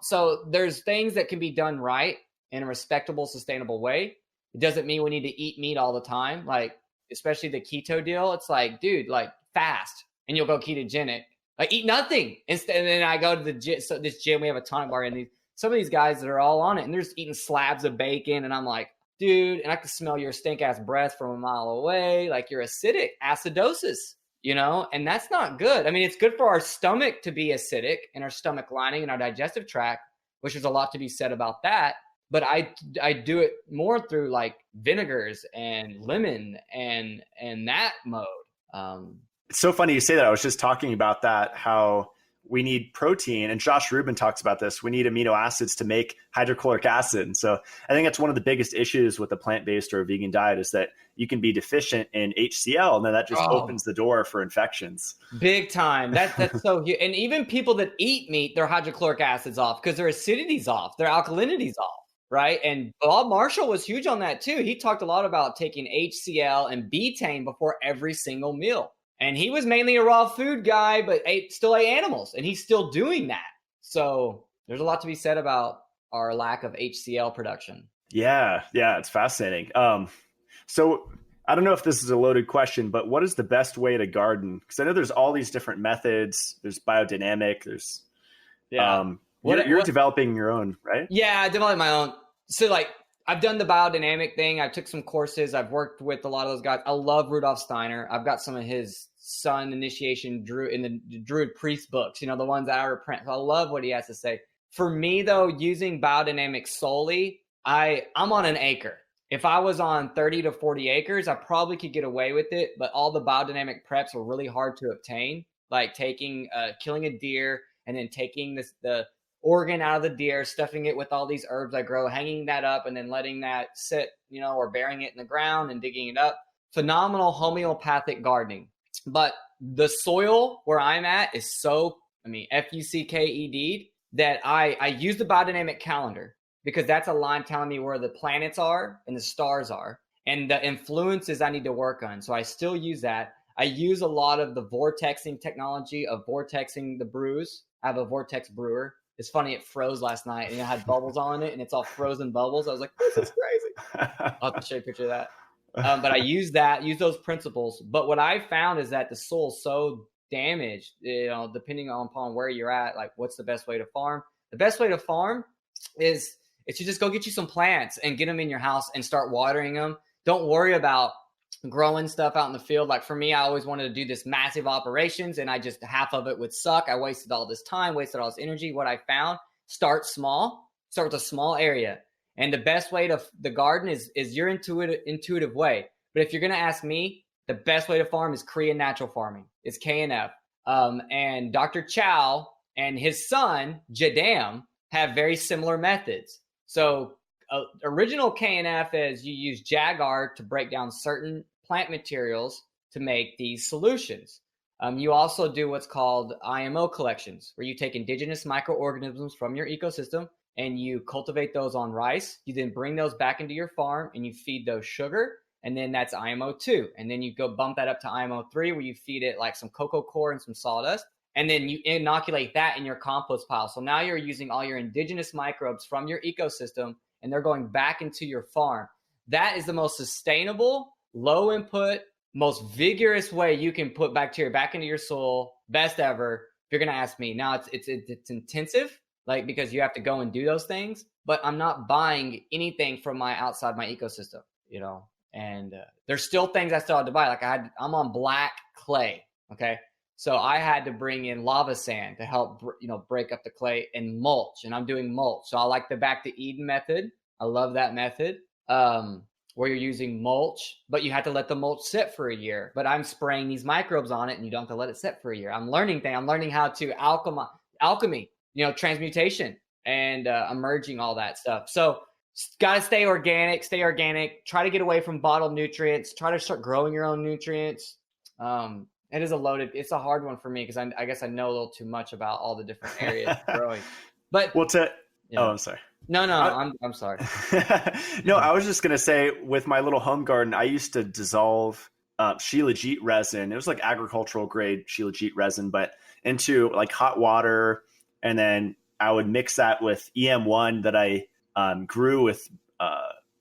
So there's things that can be done right in a respectable, sustainable way. It doesn't mean we need to eat meat all the time. Like, especially the keto deal. It's like, dude, like, fast and you'll go ketogenic. Like, eat nothing. And then I go to the gym. So this gym, we have a tonic bar, and some of these guys that are all on it, and they're just eating slabs of bacon. And I'm like, dude, and I can smell your stink ass breath from a mile away. Like, you're acidic, acidosis, and that's not good. I mean, it's good for our stomach to be acidic, and our stomach lining and our digestive tract, which there's a lot to be said about that. But I do it more through like vinegars and lemon and that mode. It's so funny you say that. I was just talking about that, how we need protein, and Josh Rubin talks about this. We need amino acids to make hydrochloric acid. And so I think that's one of the biggest issues with a plant-based or a vegan diet, is that you can be deficient in HCl, and then that just opens the door for infections. Big time. That's so huge. And even people that eat meat, their hydrochloric acid's off because their acidity's off, their alkalinity's off, right? And Bob Marshall was huge on that too. He talked a lot about taking HCl and betaine before every single meal. And he was mainly a raw food guy, but still ate animals, and he's still doing that. So there's a lot to be said about our lack of HCl production. Yeah, it's fascinating. So I don't know if this is a loaded question, but what is the best way to garden? Because I know there's all these different methods. There's biodynamic. There's you're developing your own, right? Yeah, I developed my own. So like, I've done the biodynamic thing. I took some courses. I've worked with a lot of those guys. I love Rudolf Steiner. I've got some of his sun initiation in the Druid priest books, the ones that I reprint. So I love what he has to say. For me, though, using biodynamic solely, I'm on an acre. If I was on 30 to 40 acres, I probably could get away with it. But all the biodynamic preps are really hard to obtain, like killing a deer and then taking the organ out of the deer, stuffing it with all these herbs I grow, hanging that up, and then letting that sit, or burying it in the ground and digging it up. Phenomenal homeopathic gardening. But the soil where I'm at is FUCKED, that I use the biodynamic calendar, because that's a line telling me where the planets are and the stars are and the influences I need to work on. So I still use that. I use a lot of the vortexing technology of vortexing the brews. I have a vortex brewer. It's funny, it froze last night and it had bubbles on it, and it's all frozen bubbles. I was like, this is crazy. I'll have to show you a picture of that. But I use those principles. But what I found is that the soil's so damaged, depending upon where you're at, like, what's the best way to farm? The best way to farm is to just go get you some plants and get them in your house and start watering them. Don't worry about growing stuff out in the field. Like, for me, I always wanted to do this massive operations, and half of it would suck. I wasted all this time, wasted all this energy. What I found, start small, start with a small area. And the best way to the garden is your intuitive way. But if you're going to ask me, the best way to farm is Korean natural farming. It's KNF. And Dr. Chow and his son, Jadam, have very similar methods. So original KNF is you use Jagar to break down certain plant materials to make these solutions. You also do what's called IMO collections, where you take indigenous microorganisms from your ecosystem and you cultivate those on rice. You then bring those back into your farm and you feed those sugar, and then that's IMO 2. And then you go bump that up to IMO 3, where you feed it like some cocoa core and some sawdust. And then you inoculate that in your compost pile. So now you're using all your indigenous microbes from your ecosystem, and they're going back into your farm. That is the most sustainable low input, most vigorous way you can put bacteria back into your soil, best ever. If you're gonna ask me, now it's intensive, like because you have to go and do those things. But I'm not buying anything from outside my ecosystem, And there's still things I still have to buy. Like I'm on black clay, okay. So I had to bring in lava sand to help, break up the clay, and mulch. And I'm doing mulch. So I like the back to Eden method. I love that method. Where you're using mulch, but you have to let the mulch sit for a year. But I'm spraying these microbes on it, and you don't have to let it sit for a year. I'm learning things. I'm learning how to alchemy, transmutation, and I'm merging all that stuff. So got to stay organic. Try to get away from bottled nutrients. Try to start growing your own nutrients. It's a hard one for me because I guess I know a little too much about all the different areas of growing. But I'm sorry. No, I'm sorry. No, I was just going to say, with my little home garden, I used to dissolve shilajit resin. It was like agricultural grade shilajit resin, but into like hot water. And then I would mix that with EM1 that I grew with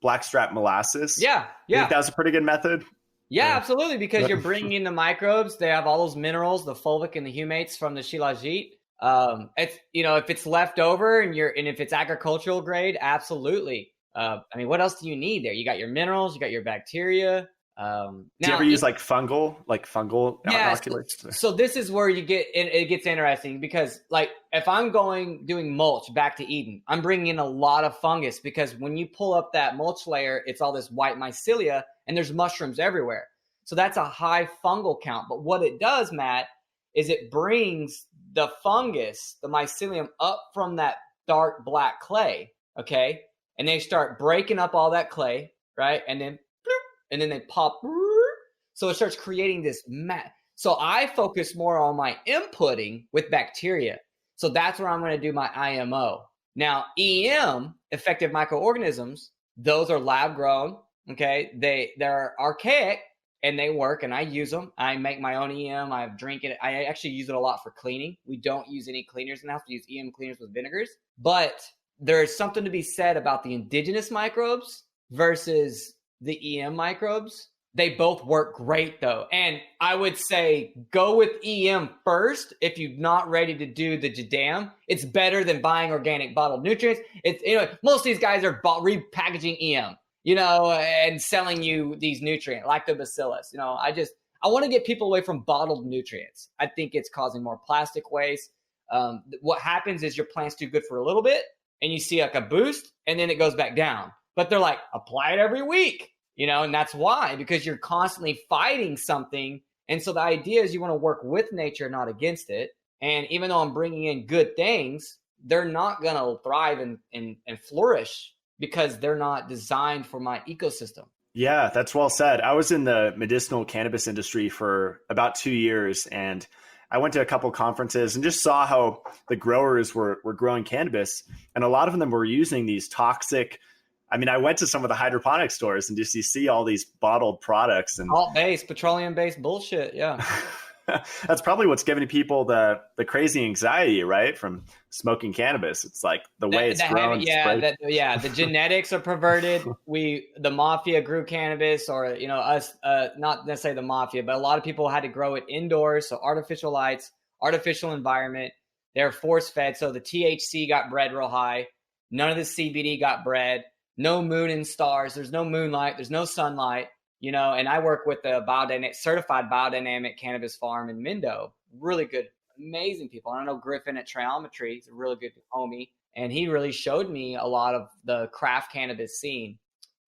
blackstrap molasses. Yeah. You think that was a pretty good method? Yeah, absolutely. Because you're bringing in the microbes. They have all those minerals, the fulvic and the humates from the shilajit. It's, if it's left over and if it's agricultural grade, absolutely. What else do you need there? You got your minerals, you got your bacteria. Do you ever use fungal inoculants? So this is where it gets interesting, because like if I'm doing mulch back to Eden, I'm bringing in a lot of fungus, because when you pull up that mulch layer, it's all this white mycelia and there's mushrooms everywhere. So that's a high fungal count. But what it does, Matt, is it brings the fungus, the mycelium, up from that dark black clay, okay? And they start breaking up all that clay, right? And then they pop. So it starts creating this So I focus more on my inputting with bacteria. So that's where I'm going to do my IMO. Now, EM, effective microorganisms, those are lab grown, okay? They're archaic, and they work, and I use them. I make my own EM. I drink it. I actually use it a lot for cleaning. We don't use any cleaners in the house. We use EM cleaners with vinegars. But there's something to be said about the indigenous microbes versus the EM microbes. They both work great, though. And I would say go with EM first if you're not ready to do the Jadam. It's better than buying organic bottled nutrients. Most of these guys are repackaging EM. And selling you these nutrients, lactobacillus. I want to get people away from bottled nutrients. I think it's causing more plastic waste. What happens is your plant's too good for a little bit, and you see like a boost, and then it goes back down. But they're like, apply it every week, and that's why, because you're constantly fighting something. And so the idea is you want to work with nature, not against it. And even though I'm bringing in good things, they're not going to thrive and flourish, because they're not designed for my ecosystem. Yeah, that's well said. I was in the medicinal cannabis industry for about 2 years, and I went to a couple conferences and just saw how the growers were growing cannabis, and a lot of them were using these toxic. I went to some of the hydroponic stores and just you see all these bottled products and alt-based, petroleum-based bullshit. Yeah. That's probably what's giving people the crazy anxiety, right? From smoking cannabis. It's like the way it's grown. The genetics are perverted. The mafia grew cannabis, or, us, not necessarily the mafia, but a lot of people had to grow it indoors. So artificial lights, artificial environment, they're force fed. So the THC got bred real high. None of the CBD got bred. No moon and stars. There's no moonlight. There's no sunlight. And I work with a certified biodynamic cannabis farm in Mendo. Really good, amazing people. I know Griffin at Triometry. He's a really good homie. And he really showed me a lot of the craft cannabis scene.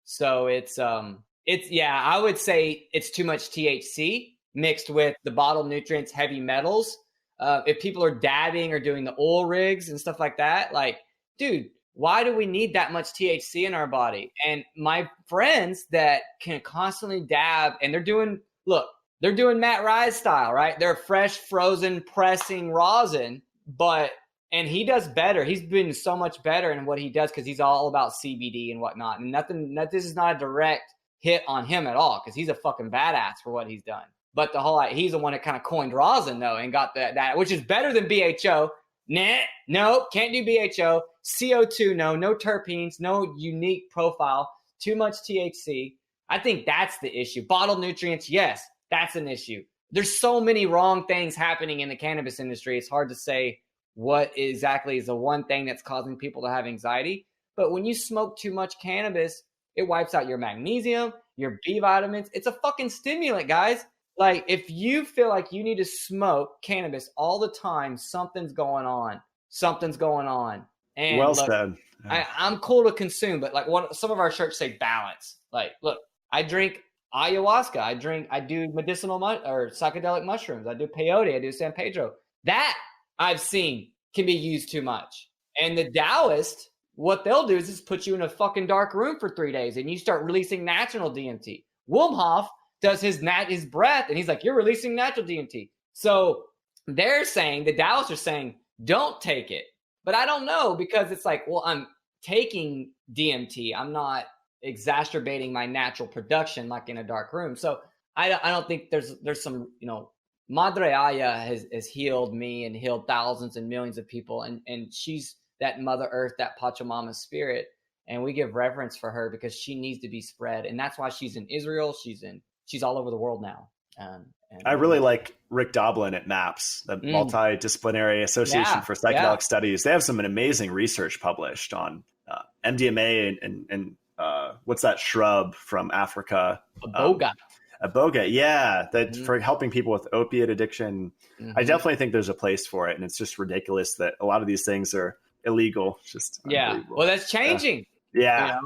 So I would say it's too much THC mixed with the bottled nutrients, heavy metals. If people are dabbing or doing the oil rigs and stuff like that, like, dude, why do we need that much THC in our body? And my friends that can constantly dab, and they're doing Matt Rye's style, right? They're fresh, frozen, pressing rosin, and he does better. He's been so much better in what he does because he's all about CBD and whatnot. And this is not a direct hit on him at all, because he's a fucking badass for what he's done. But he's the one that kind of coined rosin, though, and got that, which is better than BHO. No, can't do BHO. CO2, no terpenes, no unique profile, too much THC. I think that's the issue. Bottled nutrients, yes, that's an issue. There's so many wrong things happening in the cannabis industry. It's hard to say what exactly is the one thing that's causing people to have anxiety. But when you smoke too much cannabis, it wipes out your magnesium, your B vitamins. It's a fucking stimulant, guys. Like, if you feel like you need to smoke cannabis all the time, something's going on. Something's going on. And well look, said. I'm cool to consume, but like some of our shirts say balance. Like, look, I drink ayahuasca. I do medicinal or psychedelic mushrooms. I do peyote. I do San Pedro. That I've seen can be used too much. And the Taoist, what they'll do is just put you in a fucking dark room for 3 days and you start releasing natural DMT. Wim Hof does his breath and he's like, you're releasing natural DMT. So they're saying, the Taoists are saying, don't take it. But I don't know, because it's like, well, I'm taking DMT. I'm not exacerbating my natural production like in a dark room. So I don't think there's some, Madre Aya has healed me and healed thousands and millions of people. And she's that Mother Earth, that Pachamama spirit. And we give reverence for her because she needs to be spread. And that's why she's in Israel. She's all over the world now. I really like Rick Doblin at MAPS, the Multidisciplinary Association for Psychedelic Studies. They have some amazing research published on MDMA and what's that shrub from Africa? Iboga, yeah, that for helping people with opiate addiction. I definitely think there's a place for it, and it's just ridiculous that a lot of these things are illegal. It's just well, that's changing. Yeah,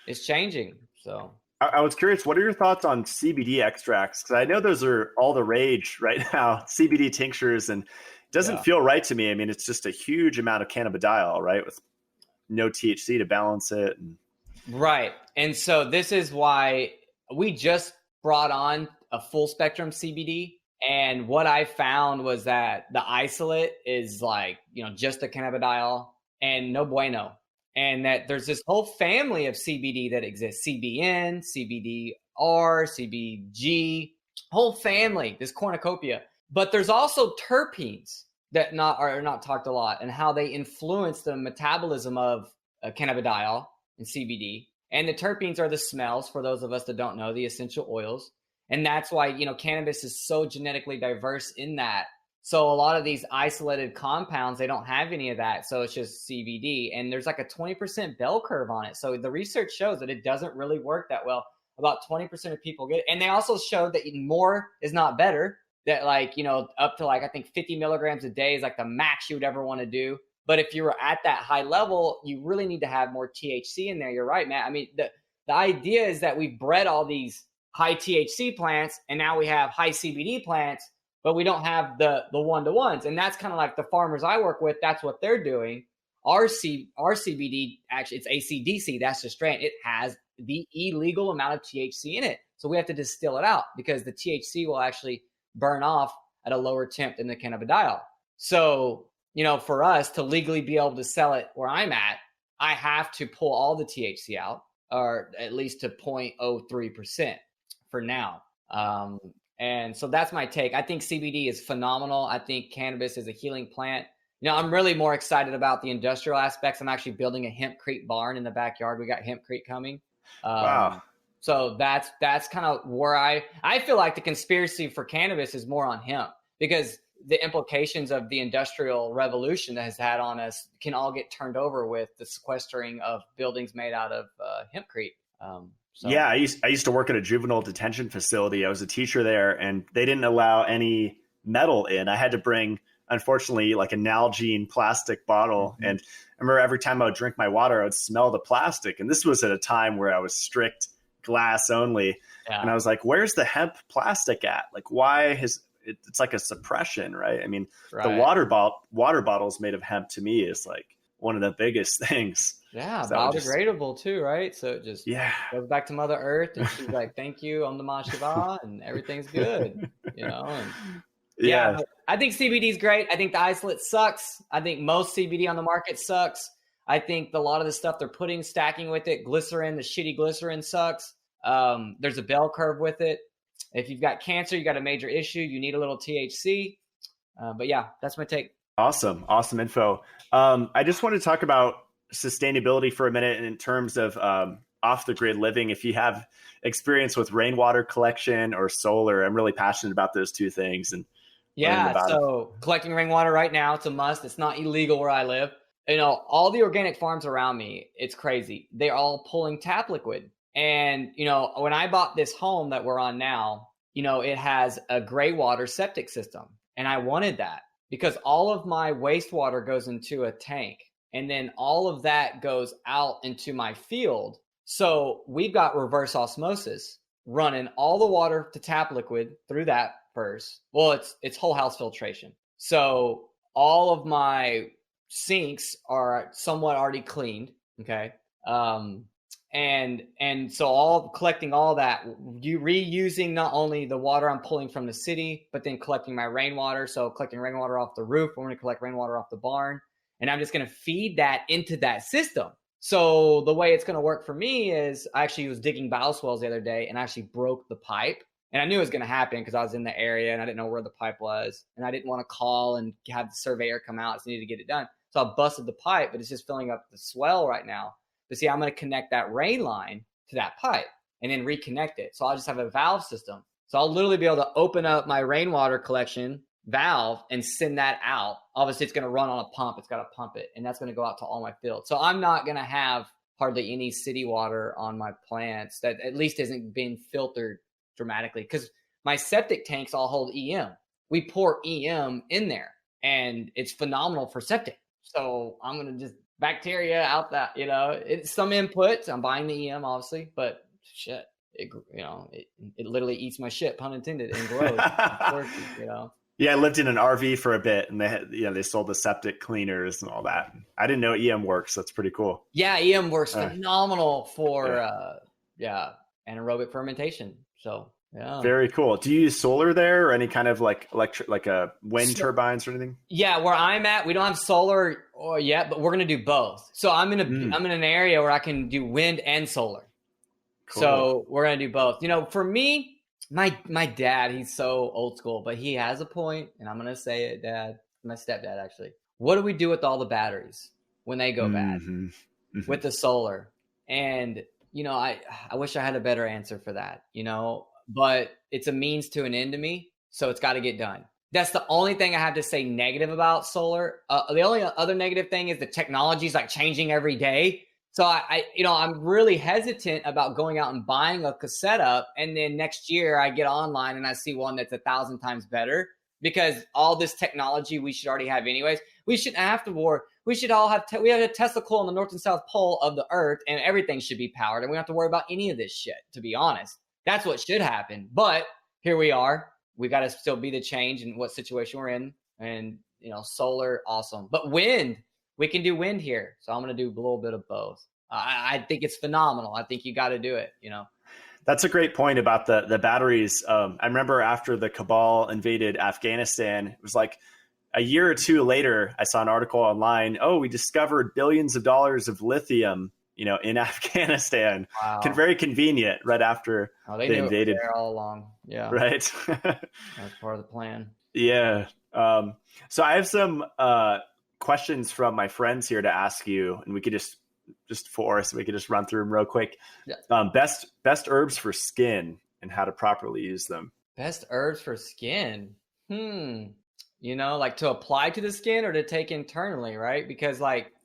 it's changing. So I was curious, what are your thoughts on CBD extracts? Because I know those are all the rage right now, CBD tinctures, and it doesn't feel right to me. I mean, it's just a huge amount of cannabidiol, right, with no THC to balance it. Right, and so this is why we just brought on a full spectrum CBD. And what I found was that the isolate is like, just the cannabidiol and no bueno. And that there's this whole family of CBD that exists, CBN, CBDR, CBG, whole family, this cornucopia. But there's also terpenes that are not talked a lot, and how they influence the metabolism of cannabidiol and CBD. And the terpenes are the smells, for those of us that don't know, the essential oils. And that's why, cannabis is so genetically diverse in that. So a lot of these isolated compounds, they don't have any of that. So it's just CBD. And there's like a 20% bell curve on it. So the research shows that it doesn't really work that well. About 20% of people get it. And they also showed that more is not better. That up to I think 50 milligrams a day is like the max you would ever want to do. But if you were at that high level, you really need to have more THC in there. You're right, Matt. I mean, the idea is that we've bred all these high THC plants, and now we have high CBD plants, but we don't have the one-to-ones. And that's kind of like the farmers I work with. That's what they're doing. Our CBD, actually, it's ACDC. That's the strain. It has the illegal amount of THC in it. So we have to distill it out because the THC will actually burn off at a lower temp than the cannabidiol. So, for us to legally be able to sell it where I'm at, I have to pull all the THC out, or at least to 0.03% for now. And so that's my take. I think CBD is phenomenal. I think cannabis is a healing plant. I'm really more excited about the industrial aspects. I'm actually building a hempcrete barn in the backyard. We got hempcrete coming. Wow. So that's kind of where I feel like the conspiracy for cannabis is more on hemp, because the implications of the industrial revolution that has had on us can all get turned over with the sequestering of buildings made out of hempcrete. Yeah, I used to work at a juvenile detention facility. I was a teacher there, and they didn't allow any metal in. I had to bring, unfortunately, like a Nalgene plastic bottle. And I remember every time I would drink my water, I would smell the plastic. And this was at a time where I was strict glass only. Yeah. And I was like, where's the hemp plastic at? Like, why has it's like a suppression, right? I mean, the water bottles made of hemp to me is like one of the biggest things. Yeah, so biodegradable too, right? So it just goes back to Mother Earth, and she's like, "Thank you, Om Namah Shiva," and everything's good, And, but I think CBD is great. I think the isolate sucks. I think most CBD on the market sucks. I think a lot of the stuff they're stacking with it, glycerin, the shitty glycerin sucks. There's a bell curve with it. If you've got cancer, you got a major issue, you need a little THC. But yeah, that's my take. Awesome info. I just want to talk about sustainability for a minute in terms of off the grid living, if you have experience with rainwater collection or solar. I'm really passionate about those two things and learning about so collecting rainwater right now, it's a must. It's not illegal where I live. All the organic farms around me, it's crazy. They're all pulling tap liquid. And, when I bought this home that we're on now, it has a gray water septic system. And I wanted that because all of my wastewater goes into a tank. And then all of that goes out into my field. So we've got reverse osmosis running all the water to tap liquid through that first. Well, it's whole house filtration. So all of my sinks are somewhat already cleaned. Okay. And so collecting all that, reusing not only the water I'm pulling from the city, but then collecting my rainwater. So collecting rainwater off the roof, I'm going to collect rainwater off the barn, and I'm just going to feed that into that system. So the way it's going to work for me is I actually was digging bioswales the other day and I actually broke the pipe. And I knew it was going to happen because I was in the area and I didn't know where the pipe was. And I didn't want to call and have the surveyor come out. So I needed to get it done. So I busted the pipe, but it's just filling up the swell right now. But see, I'm going to connect that rain line to that pipe and then reconnect it. So I'll just have a valve system. So I'll literally be able to open up my rainwater collection valve and send that out. Obviously, it's going to run on a pump. It's got to pump it. And that's going to go out to all my fields. So I'm not going to have hardly any city water on my plants that at least isn't being filtered dramatically, because my septic tanks all hold EM. We pour EM in there and it's phenomenal for septic. So I'm going to just bacteria out that, it's some inputs. I'm buying the EM obviously, but shit, it literally eats my shit, pun intended, and grows. Yeah, I lived in an RV for a bit, and they sold the septic cleaners and all that. I didn't know EM works. That's pretty cool. Yeah, EM works phenomenal for anaerobic fermentation. So yeah, very cool. Do you use solar there, or any kind of like wind turbines or anything? Yeah, where I'm at, we don't have solar yet, but we're gonna do both. So I'm in an area where I can do wind and solar. Cool. So we're gonna do both. For me, my dad, he's so old school, but he has a point, and I'm gonna say it, Dad. My stepdad, actually. What do we do with all the batteries when they go bad with the solar? And I wish I had a better answer for that. But it's a means to an end to me, so it's got to get done. That's the only thing I have to say negative about solar. The only other negative thing is the technology is like changing every day. So I'm really hesitant about going out and buying a setup, and then next year I get online and I see one that's 1,000 times better, because all this technology we should already have anyways. We shouldn't have to war. We should all have. We have a Tesla coil on the north and south pole of the earth, and everything should be powered, and we don't have to worry about any of this shit. To be honest, that's what should happen. But here we are. We got to still be the change in what situation we're in, and solar, awesome. But wind. We can do wind here. So I'm going to do a little bit of both. I think it's phenomenal. I think you got to do it, That's a great point about the batteries. I remember after the cabal invaded Afghanistan, it was like a year or two later, I saw an article online. Oh, we discovered billions of dollars of lithium, in Afghanistan. Wow. Very convenient right after they invaded. There all along. Yeah. Right. That's part of the plan. Yeah. So I have some questions from my friends here to ask you, and we could just we could just run through them real quick. Yeah. Best herbs for skin and how to properly use them. Best herbs for skin. Like to apply to the skin or to take internally, right? Because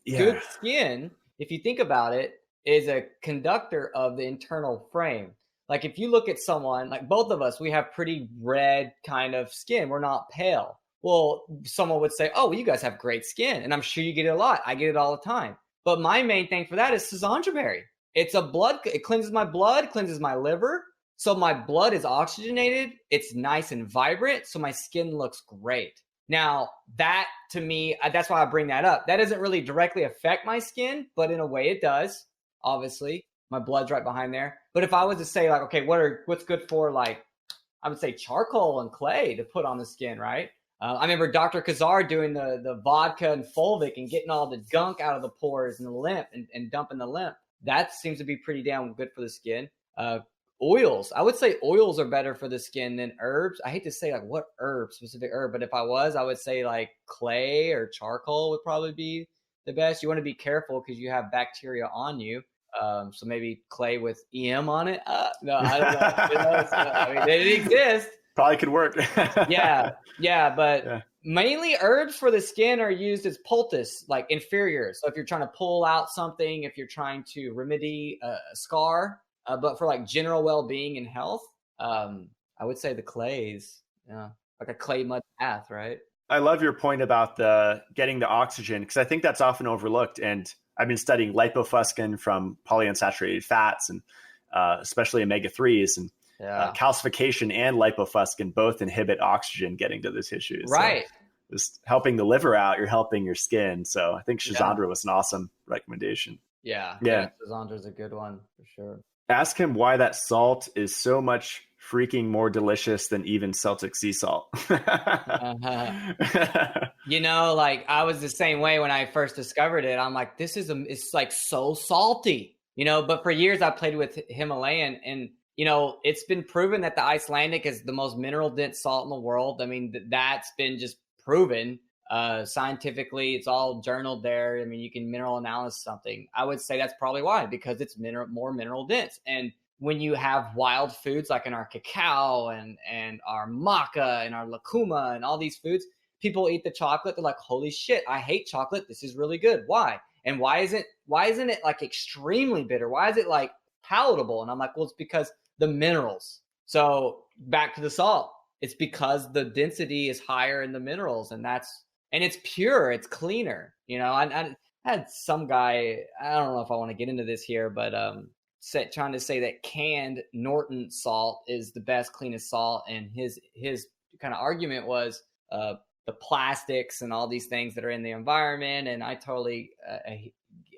good skin, if you think about it, is a conductor of the internal frame. Like if you look at someone, like both of us, we have pretty red kind of skin. We're not pale. Well, someone would say, oh, well, you guys have great skin. And I'm sure you get it a lot. I get it all the time. But my main thing for that is Sazanja berry. It cleanses my blood, cleanses my liver. So my blood is oxygenated. It's nice and vibrant. So my skin looks great. Now, that to me, that's why I bring that up. That doesn't really directly affect my skin, but in a way it does. Obviously, my blood's right behind there. But if I was to say okay, what's good for I would say charcoal and clay to put on the skin, right? I remember Dr. Kazar doing the vodka and fulvic and getting all the gunk out of the pores and the lymph and dumping the lymph. That seems to be pretty damn good for the skin. Oils. I would say oils are better for the skin than herbs. I hate to say what specific herb, but if I would say clay or charcoal would probably be the best. You want to be careful because you have bacteria on you. So maybe clay with EM on it. No, I don't know. You know, so, I mean, they exist. Probably could work. Yeah, but Yeah. mainly herbs for the skin are used as poultice, like inferior. So if you're trying to pull out something, if you're trying to remedy a scar, but for like general well-being and health, I would say the clays, like a clay mud bath, right? I love your point about getting the oxygen, because I think that's often overlooked. And I've been studying lipofuscin from polyunsaturated fats, and especially omega-3s, and calcification and lipofuscin both inhibit oxygen getting to the tissues. Right. So just helping the liver out, you're helping your skin. So I think Schizandra was an awesome recommendation. Yeah. Schizandra's a good one for sure. Ask him why that salt is so much freaking more delicious than even Celtic sea salt. You know, like I was the same way when I first discovered it. I'm like, it's like so salty, you know, but for years I played with Himalayan, and, you know, it's been proven that the Icelandic is the most mineral dense salt in the world. I mean, that's been just proven scientifically. It's all journaled there. I mean, you can mineral analyze something. I would say that's probably why, because it's more mineral dense. And when you have wild foods like in our cacao and our maca and our lucuma and all these foods, people eat the chocolate. They're like, holy shit, I hate chocolate. This is really good. Why? And why isn't it like extremely bitter? Why is it like palatable? And I'm like, well, it's because the minerals. So back to the salt. It's because the density is higher in the minerals, and it's pure, it's cleaner. You know, I had some guy, I don't know if I want to get into this here, but trying to say that canned Norton salt is the best, cleanest salt, and his kind of argument was the plastics and all these things that are in the environment, and I totally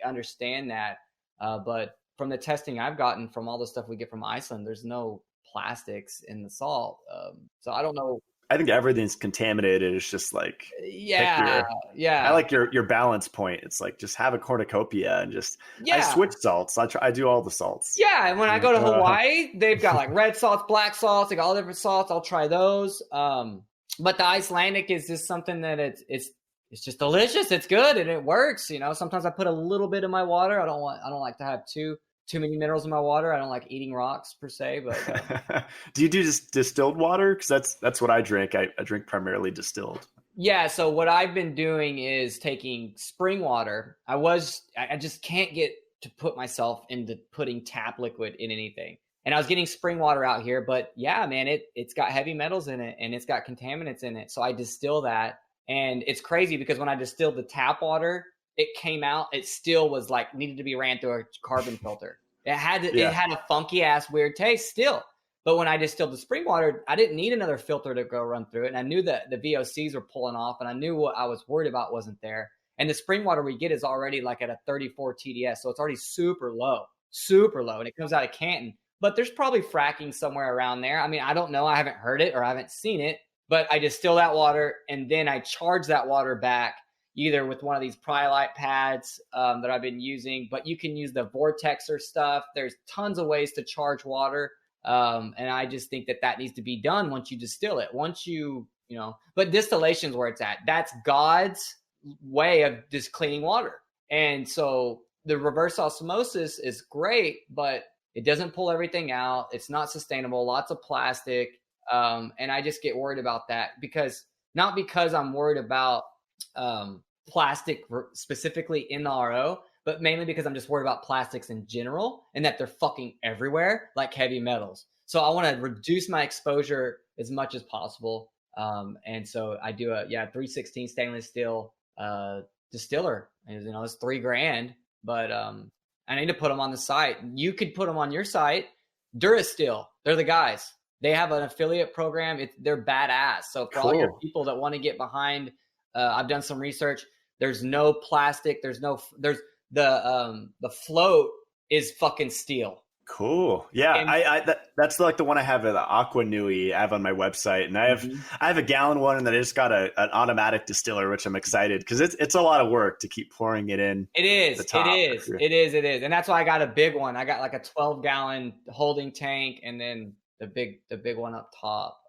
understand that, but from the testing I've gotten from all the stuff we get from Iceland, there's no plastics in the salt, so I don't know. I think everything's contaminated. It's just like, yeah. I like your balance point. It's like, just have a cornucopia and just, I switch salts. I do all the salts. Yeah. And when I go to Hawaii, they've got like red salts, black salts, they got all different salts. I'll try those. But the Icelandic is just something that it's just delicious. It's good and it works. You know, sometimes I put a little bit in my water. I don't like to have too many minerals in my water. I don't like eating rocks per se, but do you do just distilled water? Because that's what I drink. I drink primarily distilled. Yeah. So what I've been doing is taking spring water. I just can't get to put myself into putting tap liquid in anything. And I was getting spring water out here, but yeah, man, it's got heavy metals in it and it's got contaminants in it. So I distill that, and it's crazy because when I distilled the tap water, it came out, it still was like needed to be ran through a carbon filter. It had a funky ass weird taste still. But when I distilled the spring water, I didn't need another filter to go run through it. And I knew that the VOCs were pulling off, and I knew what I was worried about wasn't there. And the spring water we get is already like at a 34 TDS. So it's already super low. And it comes out of Canton. But there's probably fracking somewhere around there. I mean, I don't know. I haven't heard it or I haven't seen it. But I distill that water and then I charge that water back either with one of these Pryolite pads that I've been using, but you can use the Vortexer stuff. There's tons of ways to charge water. And I just think that needs to be done once you distill it. Once you know, but distillation is where it's at. That's God's way of just cleaning water. And so the reverse osmosis is great, but it doesn't pull everything out. It's not sustainable, lots of plastic. And I just get worried about that not because I'm worried about plastic specifically in the RO, but mainly because I'm just worried about plastics in general and that they're fucking everywhere like heavy metals. So I want to reduce my exposure as much as possible. And so I do a 316 stainless steel distiller. And, you know, it's $3,000, but I need to put them on the site. You could put them on your site. Durasteel, they're the guys. They have an affiliate program. They're badass. So for all your people that want to get behind, I've done some research. There's no plastic. There's the float is fucking steel. Cool. Yeah. And that's like the one I have, the Aqua Nui I have on my website. And I have a gallon one, and then I just got an automatic distiller, which I'm excited because it's a lot of work to keep pouring it in. It is. And that's why I got a big one. I got like a 12-gallon holding tank and then the big one up top.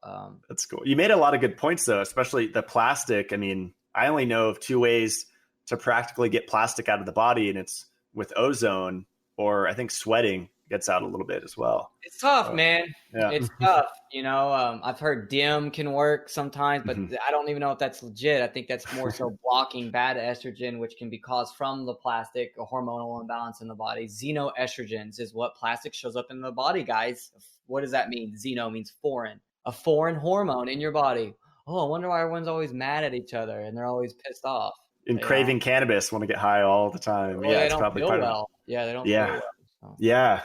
That's cool. You made a lot of good points though, especially the plastic. I mean, I only know of two ways to practically get plastic out of the body, and it's with ozone or I think sweating gets out a little bit as well. It's tough, man. Yeah. It's tough. I've heard dim can work sometimes, but Mhm. I don't even know if that's legit. I think that's more so blocking bad estrogen, which can be caused from the plastic, a hormonal imbalance in the body. Xenoestrogens is what plastic shows up in the body, guys. What does that mean? Xeno means foreign. A foreign hormone in your body. Oh, I wonder why everyone's always mad at each other and they're always pissed off. And craving cannabis, want to get high all the time. Well, Yeah, they it's don't probably feel part of it. well. Yeah, they don't feel Yeah. well. So. Yeah.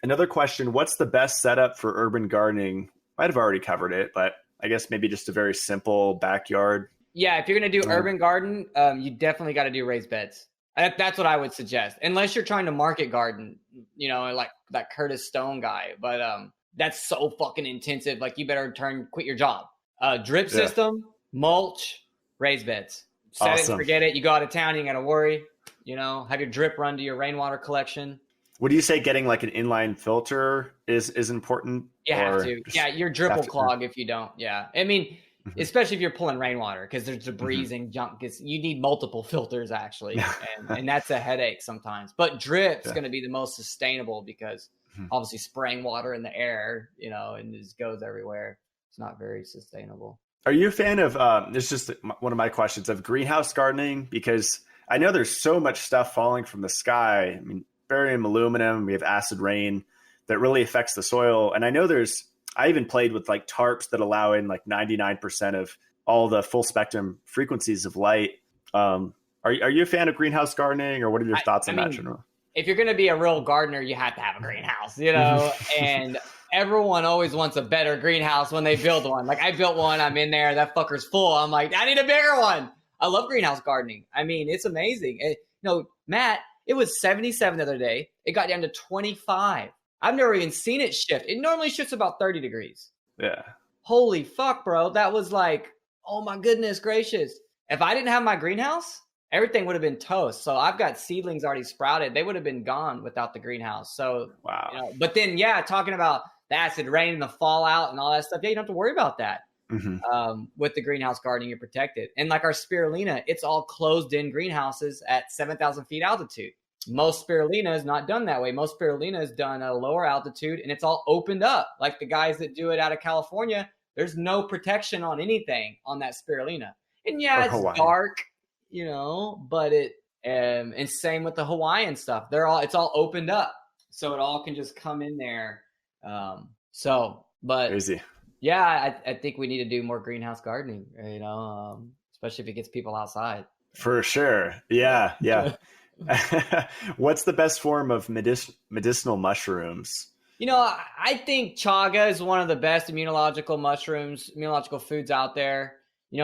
Another question, what's the best setup for urban gardening? Might have already covered it, but I guess maybe just a very simple backyard. Yeah, if you're going to do urban garden, you definitely got to do raised beds. That's what I would suggest. Unless you're trying to market garden, like that Curtis Stone guy. But that's so fucking intensive. Like you better quit your job. Drip system, mulch, raised beds. Set it and forget it. You go out of town, you got to worry. Have your drip run to your rainwater collection. Would you say getting like an inline filter is important? You have to. Yeah, your drip will clog if you don't. Yeah. I mean, especially if you're pulling rainwater because there's debris and junk. You need multiple filters actually. and that's a headache sometimes. But drip's going to be the most sustainable because obviously spraying water in the air, and it just goes everywhere. It's not very sustainable. Are you a fan of, it's just one of my questions, of greenhouse gardening? Because I know there's so much stuff falling from the sky. I mean, barium, aluminum, we have acid rain that really affects the soil. And I know I even played with like tarps that allow in like 99% of all the full spectrum frequencies of light. Are you a fan of greenhouse gardening, or what are your thoughts on that general? If you're going to be a real gardener, you have to have a greenhouse, and everyone always wants a better greenhouse when they build one. Like I built one, I'm in there, that fucker's full. I'm like, I need a bigger one. I love greenhouse gardening. I mean, it's amazing. Matt, it was 77 the other day. It got down to 25. I've never even seen it shift. It normally shifts about 30 degrees. Yeah. Holy fuck, bro. That was like, oh my goodness gracious. If I didn't have my greenhouse, everything would have been toast. So I've got seedlings already sprouted. They would have been gone without the greenhouse. So, wow. But then, talking about the acid rain and the fallout and all that stuff. Yeah, you don't have to worry about that. With the greenhouse gardening, you're protected. And like our spirulina, it's all closed in greenhouses at 7,000 feet altitude. Most spirulina is not done that way. Most spirulina is done at a lower altitude and it's all opened up. Like the guys that do it out of California, there's no protection on anything on that spirulina. And it's dark, but and same with the Hawaiian stuff. It's all opened up. So it all can just come in there. Crazy. Yeah, I think we need to do more greenhouse gardening, especially if it gets people outside. For sure. Yeah. What's the best form of medicinal mushrooms? I think chaga is one of the best immunological foods out there.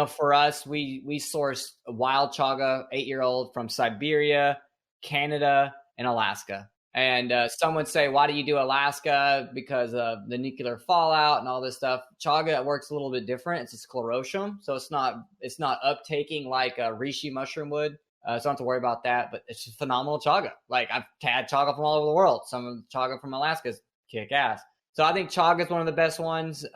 For us, we source wild chaga, 8-year-old from Siberia, Canada, and Alaska. And some would say, why do you do Alaska? Because of the nuclear fallout and all this stuff. Chaga works a little bit different. It's a sclerotium, so it's not uptaking like a reishi mushroom would. So I don't have to worry about that. But it's just phenomenal chaga. Like I've had chaga from all over the world. Some of the chaga from Alaska is kick ass. So I think chaga is one of the best ones.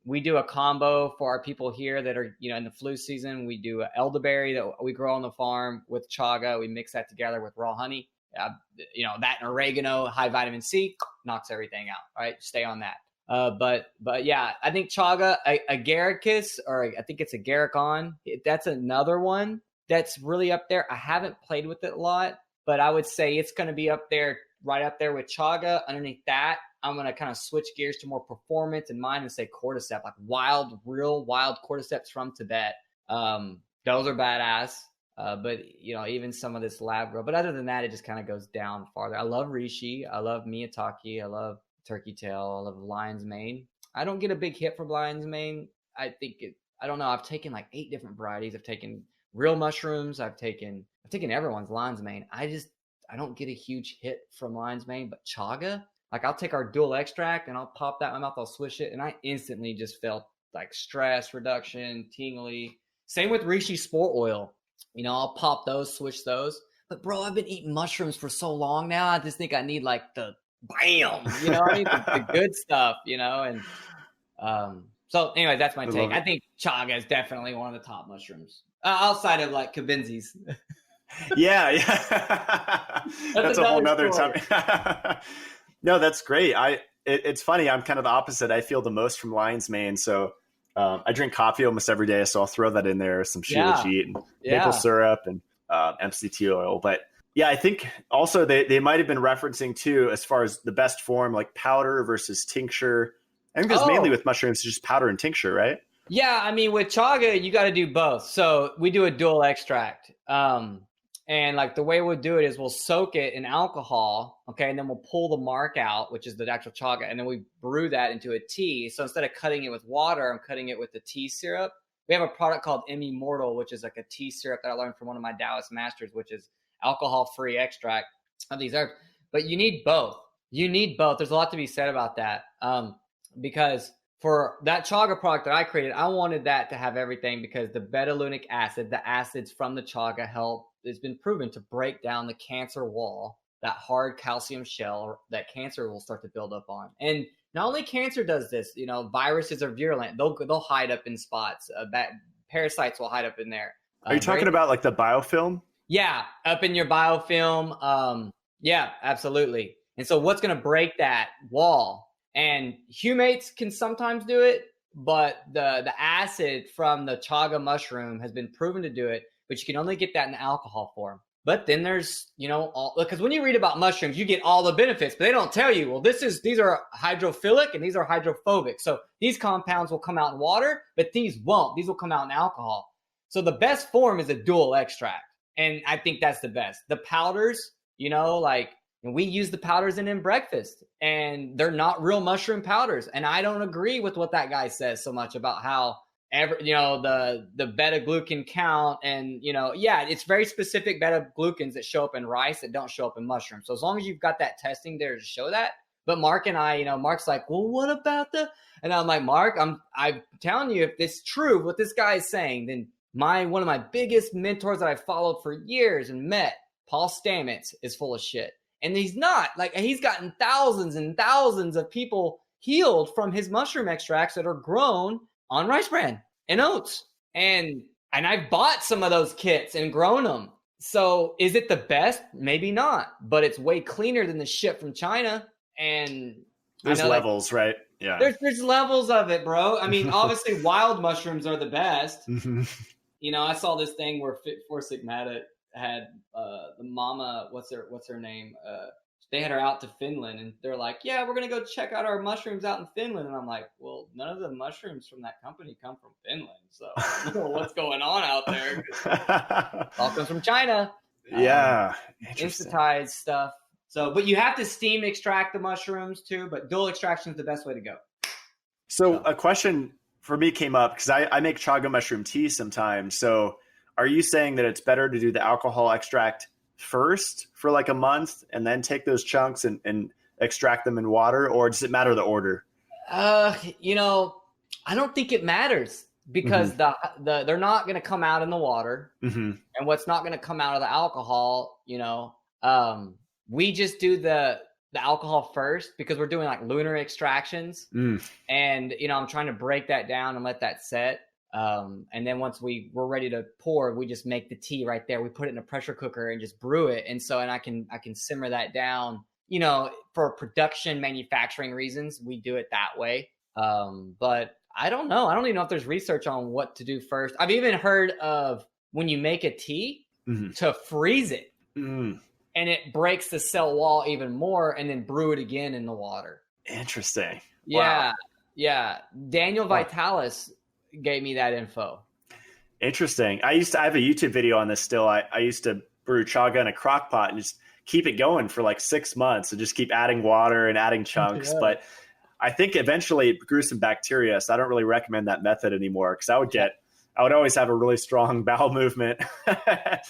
We do a combo for our people here that are in the flu season. We do elderberry that we grow on the farm with chaga. We mix that together with raw honey. That and oregano, high vitamin C, knocks everything out. Right, stay on that. But yeah, I think chaga, agaricus, or I think it's agaricon. That's another one that's really up there. I haven't played with it a lot, but I would say it's going to be up there, right up there with chaga. Underneath that, I'm going to kind of switch gears to more performance in mine and say cordyceps, like real wild cordyceps from Tibet. Those are badass. But even some of this lab grow. But other than that, it just kind of goes down farther. I love reishi. I love miyatake. I love turkey tail. I love lion's mane. I don't get a big hit from lion's mane. I don't know. I've taken like 8 different varieties. I've taken real mushrooms. I've taken everyone's lion's mane. I don't get a huge hit from lion's mane. But chaga, like I'll take our dual extract and I'll pop that in my mouth. I'll swish it, and I instantly just felt like stress reduction, tingly. Same with reishi spore oil. I'll pop those, switch those. But bro, I've been eating mushrooms for so long now. I just think I need like the bam, I need the good stuff, and so anyway, that's my take. I think chaga is definitely one of the top mushrooms outside of like Kabinzi's. Yeah, yeah. That's a whole nother story. topic. No, that's great. It's funny. I'm kind of the opposite. I feel the most from lion's mane. So I drink coffee almost every day. So I'll throw that in there, some shea Yeah, wheat and maple yeah. syrup and MCT oil. But yeah, I think also they might have been referencing too, as far as the best form, like powder versus tincture. I think that's mainly Oh, with mushrooms, just powder and tincture, right? yeah. I mean, with chaga, you got to do both. So we do a dual extract. And like the way we'll do it is we'll soak it in alcohol, okay, and then we'll pull the mark out, which is the actual chaga, and then we brew that into a tea. So instead of cutting it with water, I'm cutting it with the tea syrup. We have a product called Immortal, which is like a tea syrup that I learned from one of my Taoist masters, which is alcohol-free extract of these herbs. But you need both. You need both. There's a lot to be said about that, because for that chaga product that I created, I wanted that to have everything because the beta-lunic acid, the acids from the chaga help, it's been proven to break down the cancer wall, that hard calcium shell that cancer will start to build up on. And not only cancer does this, viruses are virulent. They'll hide up in spots. Parasites will hide up in there. Are you talking about like the biofilm? Yeah, up in your biofilm. Yeah, absolutely. And so what's going to break that wall? And humates can sometimes do it, but the acid from the chaga mushroom has been proven to do it, but you can only get that in alcohol form. But then there's, because when you read about mushrooms, you get all the benefits, but they don't tell you, well, these are hydrophilic and these are hydrophobic. So these compounds will come out in water, but these won't. These will come out in alcohol. So the best form is a dual extract. And I think that's the best. The powders, and we use the powders in breakfast, and they're not real mushroom powders. And I don't agree with what that guy says so much about how the beta glucan count, and it's very specific beta glucans that show up in rice that don't show up in mushrooms. So as long as you've got that testing there to show that. But Mark and I, Mark's like, well, what about and I'm like, Mark, I'm telling you, if it's true what this guy is saying, then one of my biggest mentors that I followed for years and met, Paul Stamets, is full of shit. And he's not. Like, he's gotten thousands and thousands of people healed from his mushroom extracts that are grown on rice bran and oats. And I've bought some of those kits and grown them. So is it the best? Maybe not. But it's way cleaner than the shit from China. And there's levels, right? Yeah. There's levels of it, bro. I mean, obviously wild mushrooms are the best. I saw this thing where Fit for Sigmatic had the mama, what's her name? They had her out to Finland, and they're like, yeah, we're going to go check out our mushrooms out in Finland. And I'm like, well, none of the mushrooms from that company come from Finland. So I don't know what's going on out there. It all comes from China. Yeah. Instantized stuff. So, but you have to steam extract the mushrooms too, but dual extraction is the best way to go. So a question for me came up because I make chaga mushroom tea sometimes. So are you saying that it's better to do the alcohol extract first for like a month and then take those chunks and extract them in water, or does it matter the order? I don't think it matters because they're not going to come out in the water, and what's not going to come out of the alcohol, we just do the alcohol first because we're doing like lunar extractions, and I'm trying to break that down and let that set. And then once we're ready to pour, we just make the tea right there. We put it in a pressure cooker and just brew it. And so, and I can simmer that down, for production, manufacturing reasons, we do it that way. But I don't know. I don't even know if there's research on what to do first. I've even heard of when you make a tea to freeze it and it breaks the cell wall even more and then brew it again in the water. Interesting. Yeah. Wow. Yeah. Daniel Vitalis gave me that info. Interesting. I have a YouTube video on this still. I used to brew chaga in a crock pot and just keep it going for like 6 months and just keep adding water and adding chunks. Yeah. But I think eventually it grew some bacteria. So I don't really recommend that method anymore because I would always have a really strong bowel movement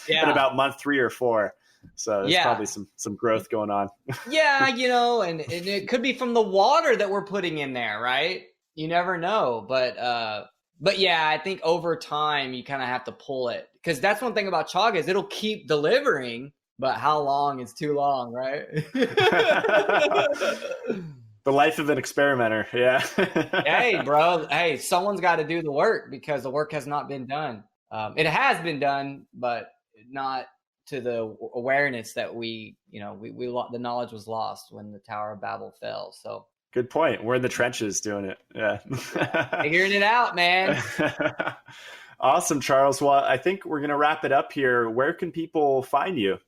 in about month 3 or 4. So there's probably some growth going on. Yeah. And it could be from the water that we're putting in there, right? You never know. But yeah, I think over time you kind of have to pull it because that's one thing about chaga is it'll keep delivering, but how long is too long, right? The life of an experimenter. Yeah. Hey, bro. Hey, someone's got to do the work because the work has not been done. It has been done, but not to the awareness that we the knowledge was lost when the Tower of Babel fell. So good point. We're in the trenches doing it. Yeah. Figuring it out, man. Awesome, Charles. Well, I think we're going to wrap it up here. Where can people find you?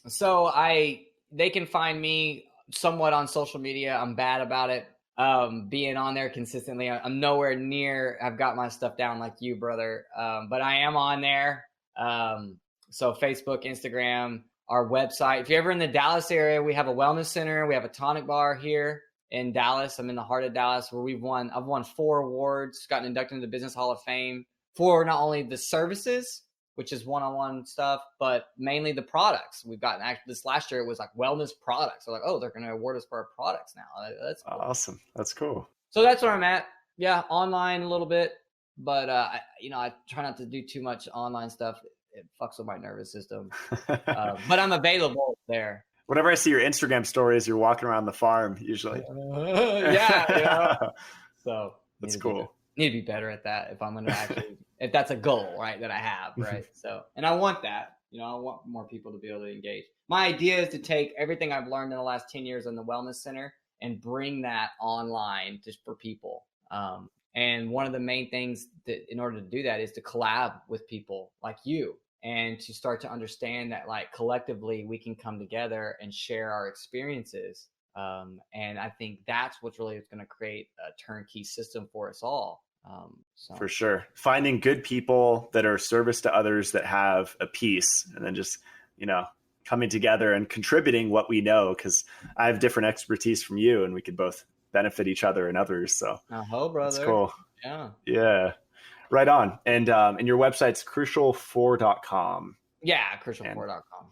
So they can find me somewhat on social media. I'm bad about it. Being on there consistently. I'm nowhere near, I've got my stuff down like you, brother. But I am on there. So Facebook, Instagram, our website. If you're ever in the Dallas area, we have a wellness center. We have a tonic bar here in Dallas. I'm in the heart of Dallas where I've won 4 awards, gotten inducted into the Business Hall of Fame for not only the services, which is one-on-one stuff, but mainly the products. We've gotten, actually this last year, it was like wellness products. So like, oh, they're going to award us for our products now. That's cool. Awesome. That's cool. So that's where I'm at. Yeah. Online a little bit, but I try not to do too much online stuff. It fucks with my nervous system, but I'm available there. Whenever I see your Instagram stories, you're walking around the farm usually. Yeah. So that's cool. Need to be better at that if I'm going to actually, if that's a goal, right, that I have, right? So, and I want that, I want more people to be able to engage. My idea is to take everything I've learned in the last 10 years in the wellness center and bring that online just for people. And one of the main things that in order to do that is to collab with people like you and to start to understand that like collectively we can come together and share our experiences. And I think that's what's really going to create a turnkey system for us all. For sure. Finding good people that are service to others that have a piece, and then just, coming together and contributing what we know, because I have different expertise from you and we could both benefit each other and others. So brother. That's cool. Yeah. Right on. And your website's crucial4.com. Yeah. Crucial4.com.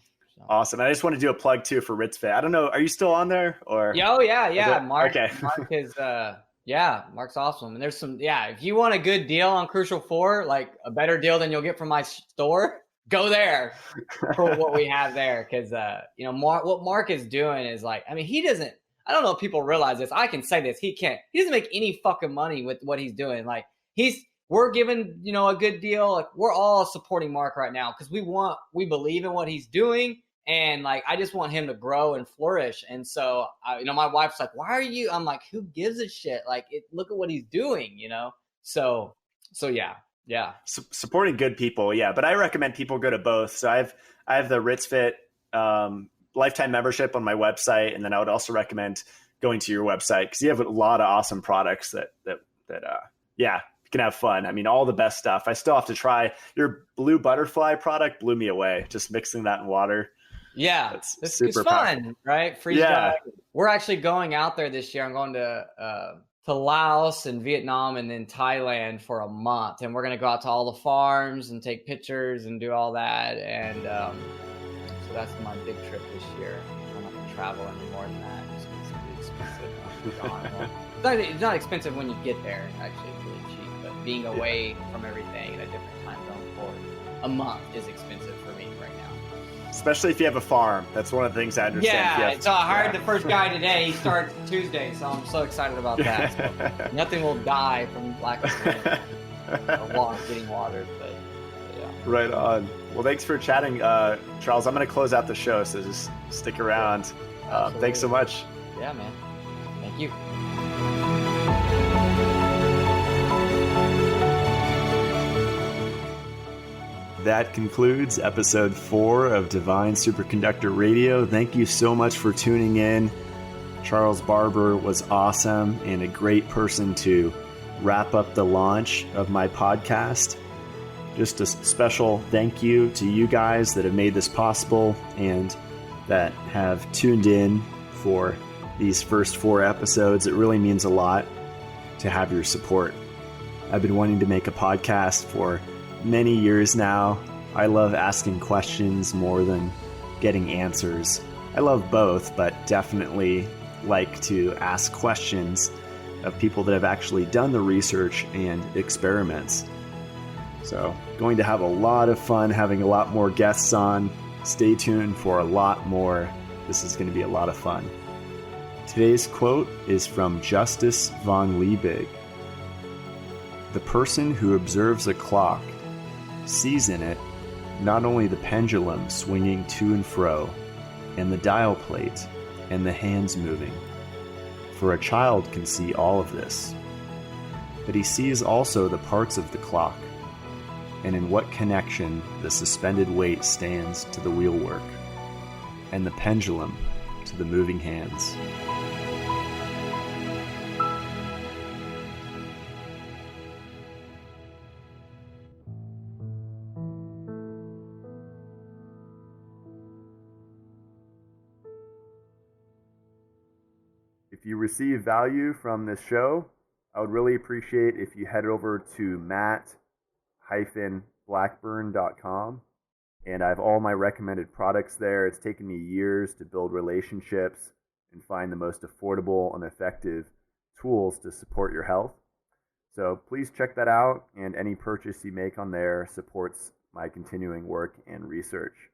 Awesome. I just want to do a plug too for RitzFit. I don't know. Are you still on there or? Oh yeah. Mark, okay. Mark is, Mark's awesome. And there's some, if you want a good deal on Crucial 4, like a better deal than you'll get from my store, go there for what we have there. Cause, what Mark is doing is like, he doesn't, I don't know if people realize this. I can say this. He doesn't make any fucking money with what he's doing. Like we're giving, a good deal. Like we're all supporting Mark right now because we believe in what he's doing. And like, I just want him to grow and flourish. And so, my wife's like, why are you, I'm like, who gives a shit? Like, look at what he's doing, So yeah. Supporting good people. Yeah. But I recommend people go to both. So I have the RitzFit, lifetime membership on my website. And then I would also recommend going to your website because you have a lot of awesome products that you can have fun. All the best stuff. I still have to try your blue butterfly product. Blew me away. Just mixing that in water. Yeah, it's super fun, powerful. right? Freeze dry. We're actually going out there this year. I'm going to Laos and Vietnam and then Thailand for a month, and we're going to go out to all the farms and take pictures and do all that. And so that's my big trip this year. I'm not going to travel any more than that. It's expensive. It's not expensive when you get there. Actually, it's really cheap. But being away from everything at a different time zone for a month is expensive for me right now. Especially if you have a farm. That's one of the things I understand. Yeah, so I hired the first guy today. He starts Tuesday, so I'm so excited about that. So nothing will die from Blackburn or getting watered, but yeah. Right on. Well, thanks for chatting, Charles. I'm going to close out the show, so just stick around. Thanks so much. Yeah, man. Thank you. That concludes episode 4 of Divine Superconductor Radio. Thank you so much for tuning in. Charles Barber was awesome and a great person to wrap up the launch of my podcast. Just a special thank you to you guys that have made this possible and that have tuned in for these first 4 episodes. It really means a lot to have your support. I've been wanting to make a podcast for many years now. I love asking questions more than getting answers. I love both, but definitely like to ask questions of people that have actually done the research and experiments. So, going to have a lot of fun having a lot more guests on. Stay tuned for a lot more. This is going to be a lot of fun. Today's quote is from Justus von Liebig. "The person who observes a clock sees in it not only the pendulum swinging to and fro, and the dial plate, and the hands moving, for a child can see all of this, but he sees also the parts of the clock, and in what connection the suspended weight stands to the wheelwork, and the pendulum to the moving hands. If you receive value from this show, I would really appreciate if you head over to matt-blackburn.com, and I have all my recommended products there. It's taken me years to build relationships and find the most affordable and effective tools to support your health. So please check that out, and any purchase you make on there supports my continuing work and research.